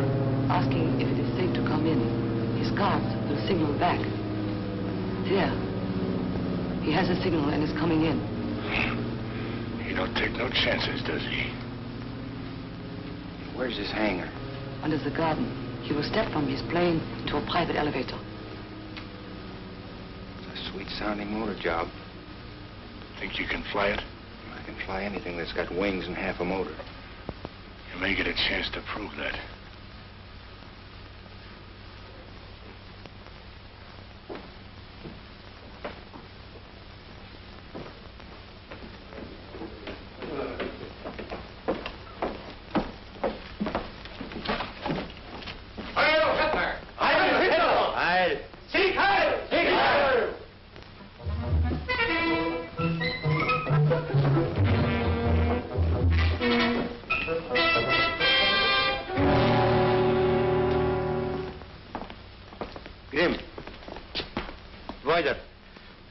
Asking if it is safe to come in. His guards will signal back. There. He has a signal and is coming in. He don't take no chances, does he? Where's his hangar? Under the garden. He will step from his plane into a private elevator. It's a sweet-sounding motor job. Think you can fly it? I can fly anything that's got wings and half a motor. You may get a chance to prove that.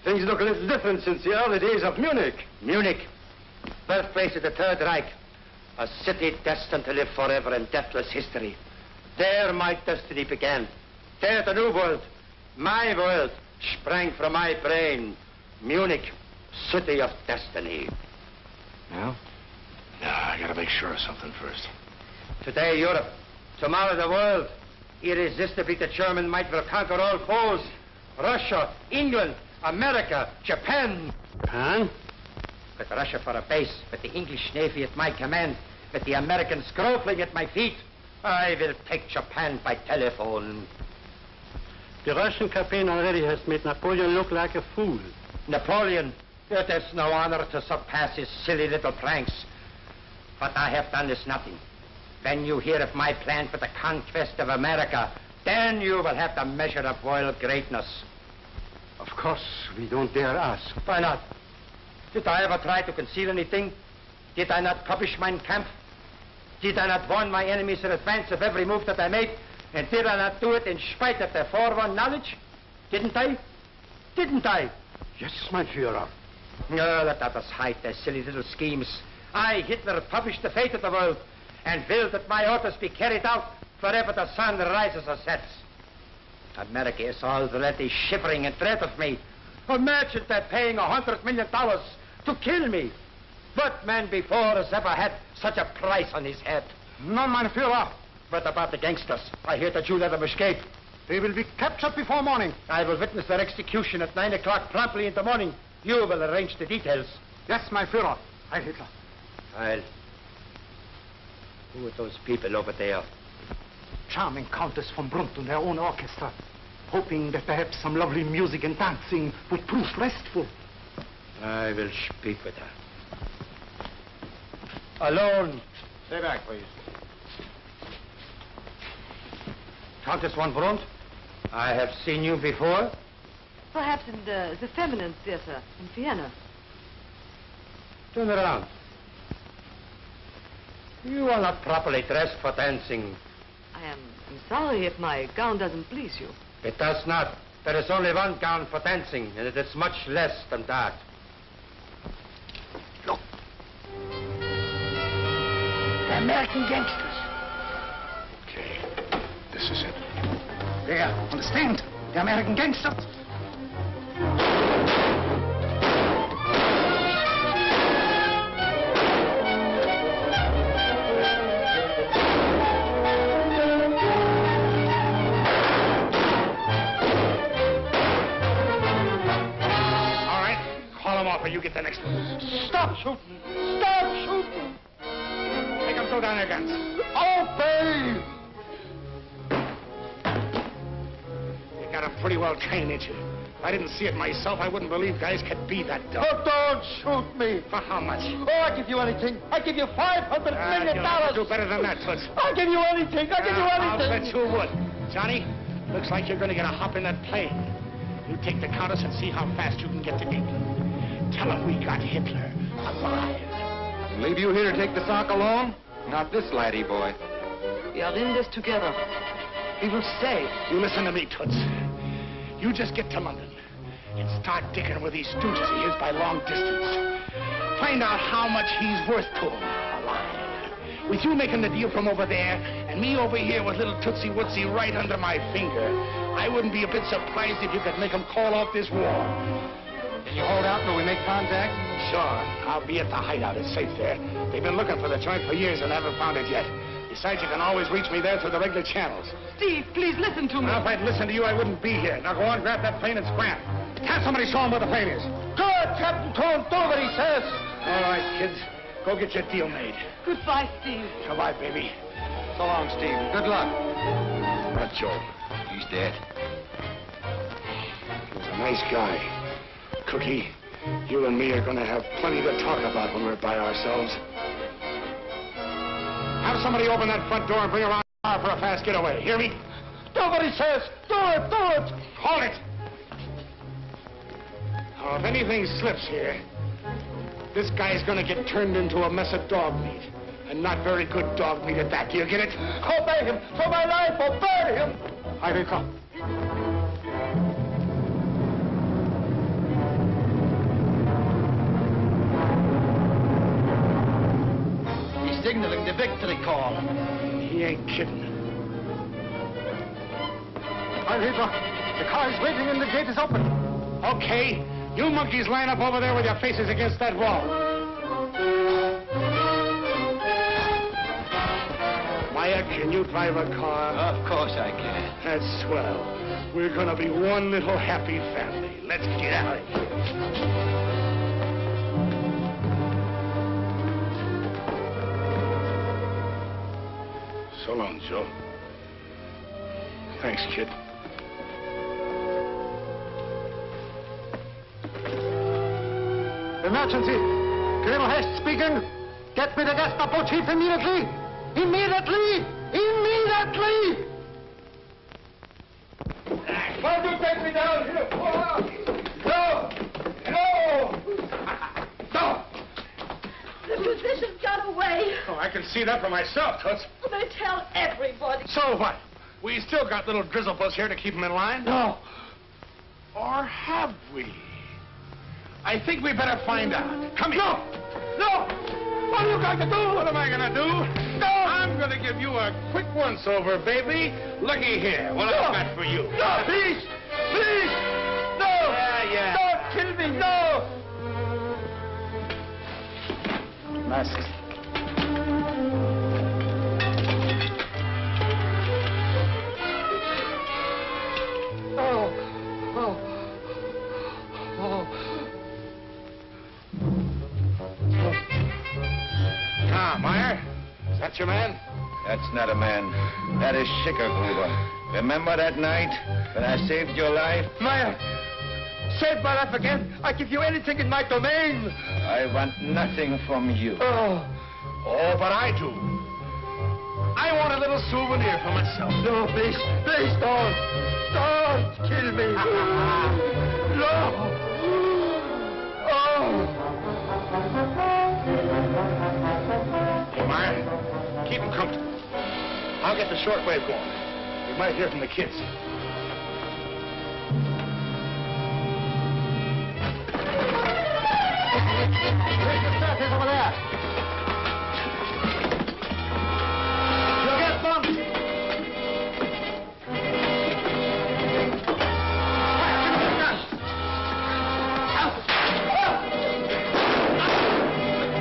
Things look a little different since the early days of Munich. Munich, birthplace of the Third Reich. A city destined to live forever in deathless history. There my destiny began. There the new world, my world, sprang from my brain. Munich, city of destiny. No? No, I gotta make sure of something first. Today Europe, tomorrow the world. Irresistibly the German might will conquer all foes. Russia, England, America, Japan. Japan? With Russia for a base, with the English Navy at my command, with the Americans groveling at my feet, I will take Japan by telephone. The Russian campaign already has made Napoleon look like a fool. Napoleon, it is no honor to surpass his silly little pranks. What I have done is nothing. When you hear of my plan for the conquest of America, then you will have the measure of royal greatness. Of course, we don't dare ask. Why not? Did I ever try to conceal anything? Did I not publish Mein Kampf? Did I not warn my enemies in advance of every move that I made? And did I not do it in spite of their forewarned knowledge? Didn't I? Didn't I? Yes, mein Führer. No, let others hide their silly little schemes. I, Hitler, published the fate of the world and willed that my orders be carried out wherever the sun rises or sets. America is already shivering in dread of me. Imagine they're paying $100 million to kill me. What man before has ever had such a price on his head? No, mein Führer. What about the gangsters? I hear that you let them escape. They will be captured before morning. I will witness their execution at 9 o'clock promptly in the morning. You will arrange the details. Yes, mein Führer. Heil Hitler. Heil. Who are those people over there? Charming Countess von Brunt and her own orchestra, hoping that perhaps some lovely music and dancing would prove restful. I will speak with her. Alone. Stay back, please. Countess von Brunt, I have seen you before. Perhaps in the feminine theater in Vienna. Turn around. You are not properly dressed for dancing. I'm sorry if my gown doesn't please you. It does not. There is only one gown for dancing, and it is much less than that. Look. The American gangsters. Okay. This is it. There, understand? The American gangster. get the next one. Stop shooting! Stop shooting! Make them throw down their guns. Obey! You got them pretty well trained, ain't you? If I didn't see it myself, I wouldn't believe guys could be that dumb. Oh, don't shoot me. For how much? Oh, I'll give you anything. I'll give you $500 million. You'll do better than that, Toots. I'll give you anything. I'll give you anything. I'll bet you would. Johnny, looks like you're going to get a hop in that plane. You take the Countess and see how fast you can get to England. Tell him we got Hitler alive. Leave you here to take the sock alone? Not this laddie boy. We are in this together. We will stay. You listen to me, Toots. You just get to London and start digging with these stooges of his by long distance. Find out how much he's worth to him alive. With you making the deal from over there and me over here with little Tootsie Wootsie right under my finger, I wouldn't be a bit surprised if you could make him call off this war. Can you hold out till we make contact? Sure. I'll be at the hideout. It's safe there. They've been looking for the joint for years and haven't found it yet. Besides, you can always reach me there through the regular channels. Steve, please listen to me. Now, if I'd listened to you, I wouldn't be here. Now, go on, grab that plane and scram. Can't somebody show him where the plane is? Good, Captain Cone. Do what he says. All right, kids. Go get your deal made. Goodbye, Steve. Goodbye, baby. So long, Steve. Good luck. Not Joe. He's dead. He was a nice guy. Cookie, you and me are going to have plenty to talk about when we're by ourselves. Have somebody open that front door and bring around a car for a fast getaway. Hear me? Do what he says. Do it. Do it. Hold it. Now, if anything slips here, this guy's going to get turned into a mess of dog meat. And not very good dog meat at that. Do you get it? Obey him. For my life, obey him. I will come. He's signaling the victory call. He ain't kidding. Heil Hitler. The car is waiting and the gate is open. Okay. You monkeys line up over there with your faces against that wall. Maya, can you drive a car? Of course I can. That's swell. We're gonna be one little happy family. Let's get out of here. So long, Joe. Thanks, kid. Emergency. Colonel Hicks speaking. Get me the Gestapo chief immediately. Immediately! Immediately! Why do you take me down here? No! No! No! The musician got away. Oh, I can see that for myself, Toots. They tell everybody. So what? We still got little drizzlepuss here to keep him in line? No. Or have we? I think we better find out. Come here. No! What are you going to do? What am I going to do? No! I'm going to give you a quick once-over, baby. Looky here. What I've got for you. No, please! Please! No! Yeah. Don't kill me! No! Mask. Oh. Oh. Oh. Ah, Meyer, is that your man? That's not a man. That is Schickergruber. Remember that night when I saved your life? Meyer, save my life again. I give you anything in my domain. I want nothing from you. Oh. Oh, but I do. I want a little souvenir for myself. No, please. Please don't. Don't kill me. No. Oh. Hey, Meyer, keep him comfortable. I'll get the shortwave going. We might hear from the kids. He's over there. You'll get bumped.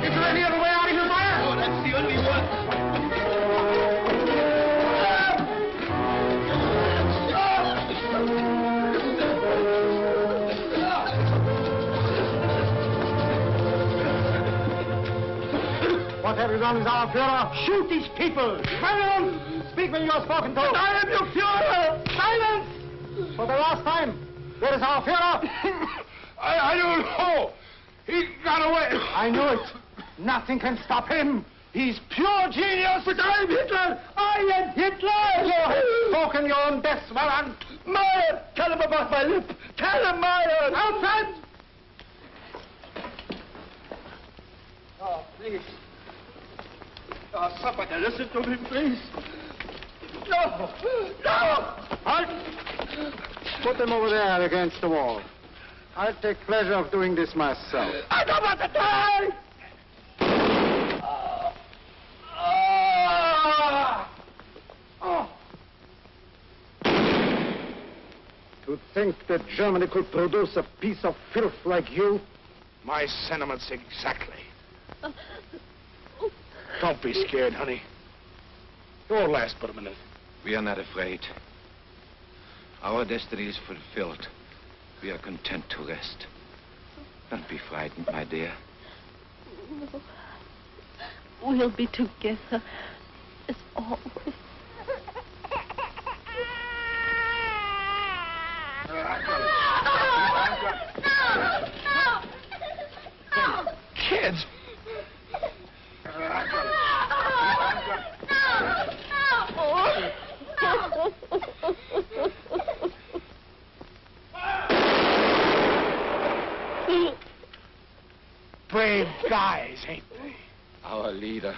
Is there any other way out of here, Meyer? Oh, that's the only one. What have you done with our Führer? Shoot these people! Silence! Speak when you are spoken to. I am your Führer! Silence! For the last time, where is our Führer? I don't know. He got away. I knew it. Nothing can stop him. He's pure genius. But I am Hitler. I am Hitler. You have spoken your own death warrant. Meyer, tell him about my lip. Tell him, Meyer. Outside. Oh, please. Oh, somebody listen to me, please. No. No. Halt. Put them over there against the wall. I'll take pleasure of doing this myself. I don't want to die! To think that Germany could produce a piece of filth like you? My sentiments exactly. Don't be scared, honey. It won't last but a minute. We are not afraid. Our destiny is fulfilled. We are content to rest. Don't be frightened, my dear. We'll be together as always. Kids! Brave guys, ain't they? Our leader.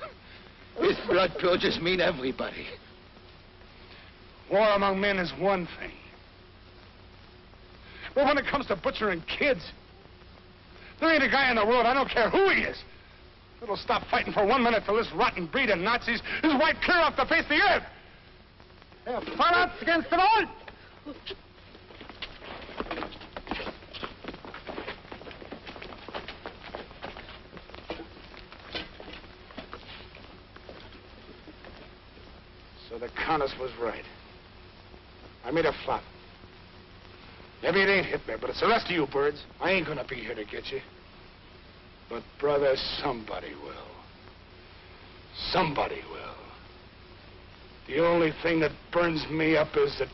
His blood purges mean everybody. War among men is one thing. But when it comes to butchering kids, there ain't a guy in the world, I don't care who he is, that'll stop fighting for 1 minute till this rotten breed of Nazis is wiped clear off the face of the earth. They're pirates against the wall! So the Countess was right. I made a flop. Maybe it ain't Hitler, but it's the rest of you birds. I ain't gonna be here to get you. But, brother, somebody will. Somebody will. The only thing that burns me up is that...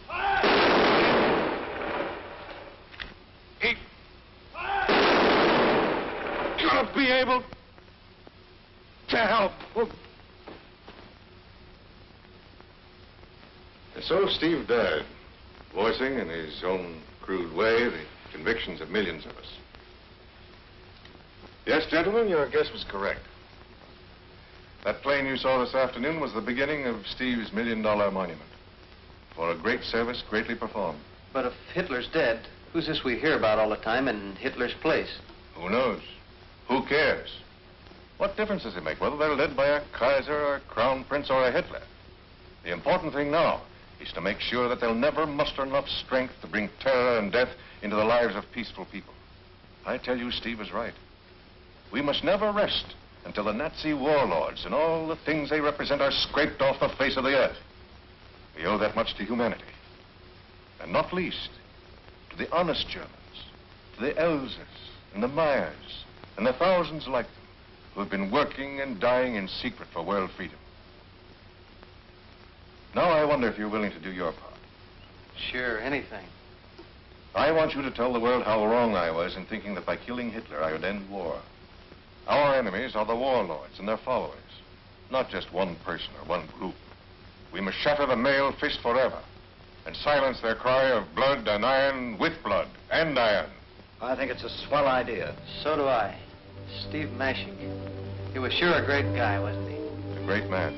You're gonna be able to help. And so Steve died, voicing in his own crude way the convictions of millions of us. Yes, gentlemen, your guess was correct. That plane you saw this afternoon was the beginning of Steve's $1 million monument for a great service greatly performed. But if Hitler's dead, who's this we hear about all the time in Hitler's place? Who knows? Who cares? What difference does it make whether they're led by a Kaiser or a Crown Prince or a Hitler? The important thing now is to make sure that they'll never muster enough strength to bring terror and death into the lives of peaceful people. I tell you, Steve is right. We must never rest until the Nazi warlords and all the things they represent are scraped off the face of the earth. We owe that much to humanity. And not least, to the honest Germans, to the Elzers and the Meyers and the thousands like them who have been working and dying in secret for world freedom. Now I wonder if you're willing to do your part. Sure, anything. I want you to tell the world how wrong I was in thinking that by killing Hitler I would end war. Our enemies are the warlords and their followers, not just one person or one group. We must shatter the male fist forever and silence their cry of blood and iron with blood and iron. I think it's a swell idea. So do I. Steve Mashik. He was sure a great guy, wasn't he? A great man.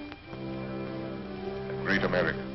A great American.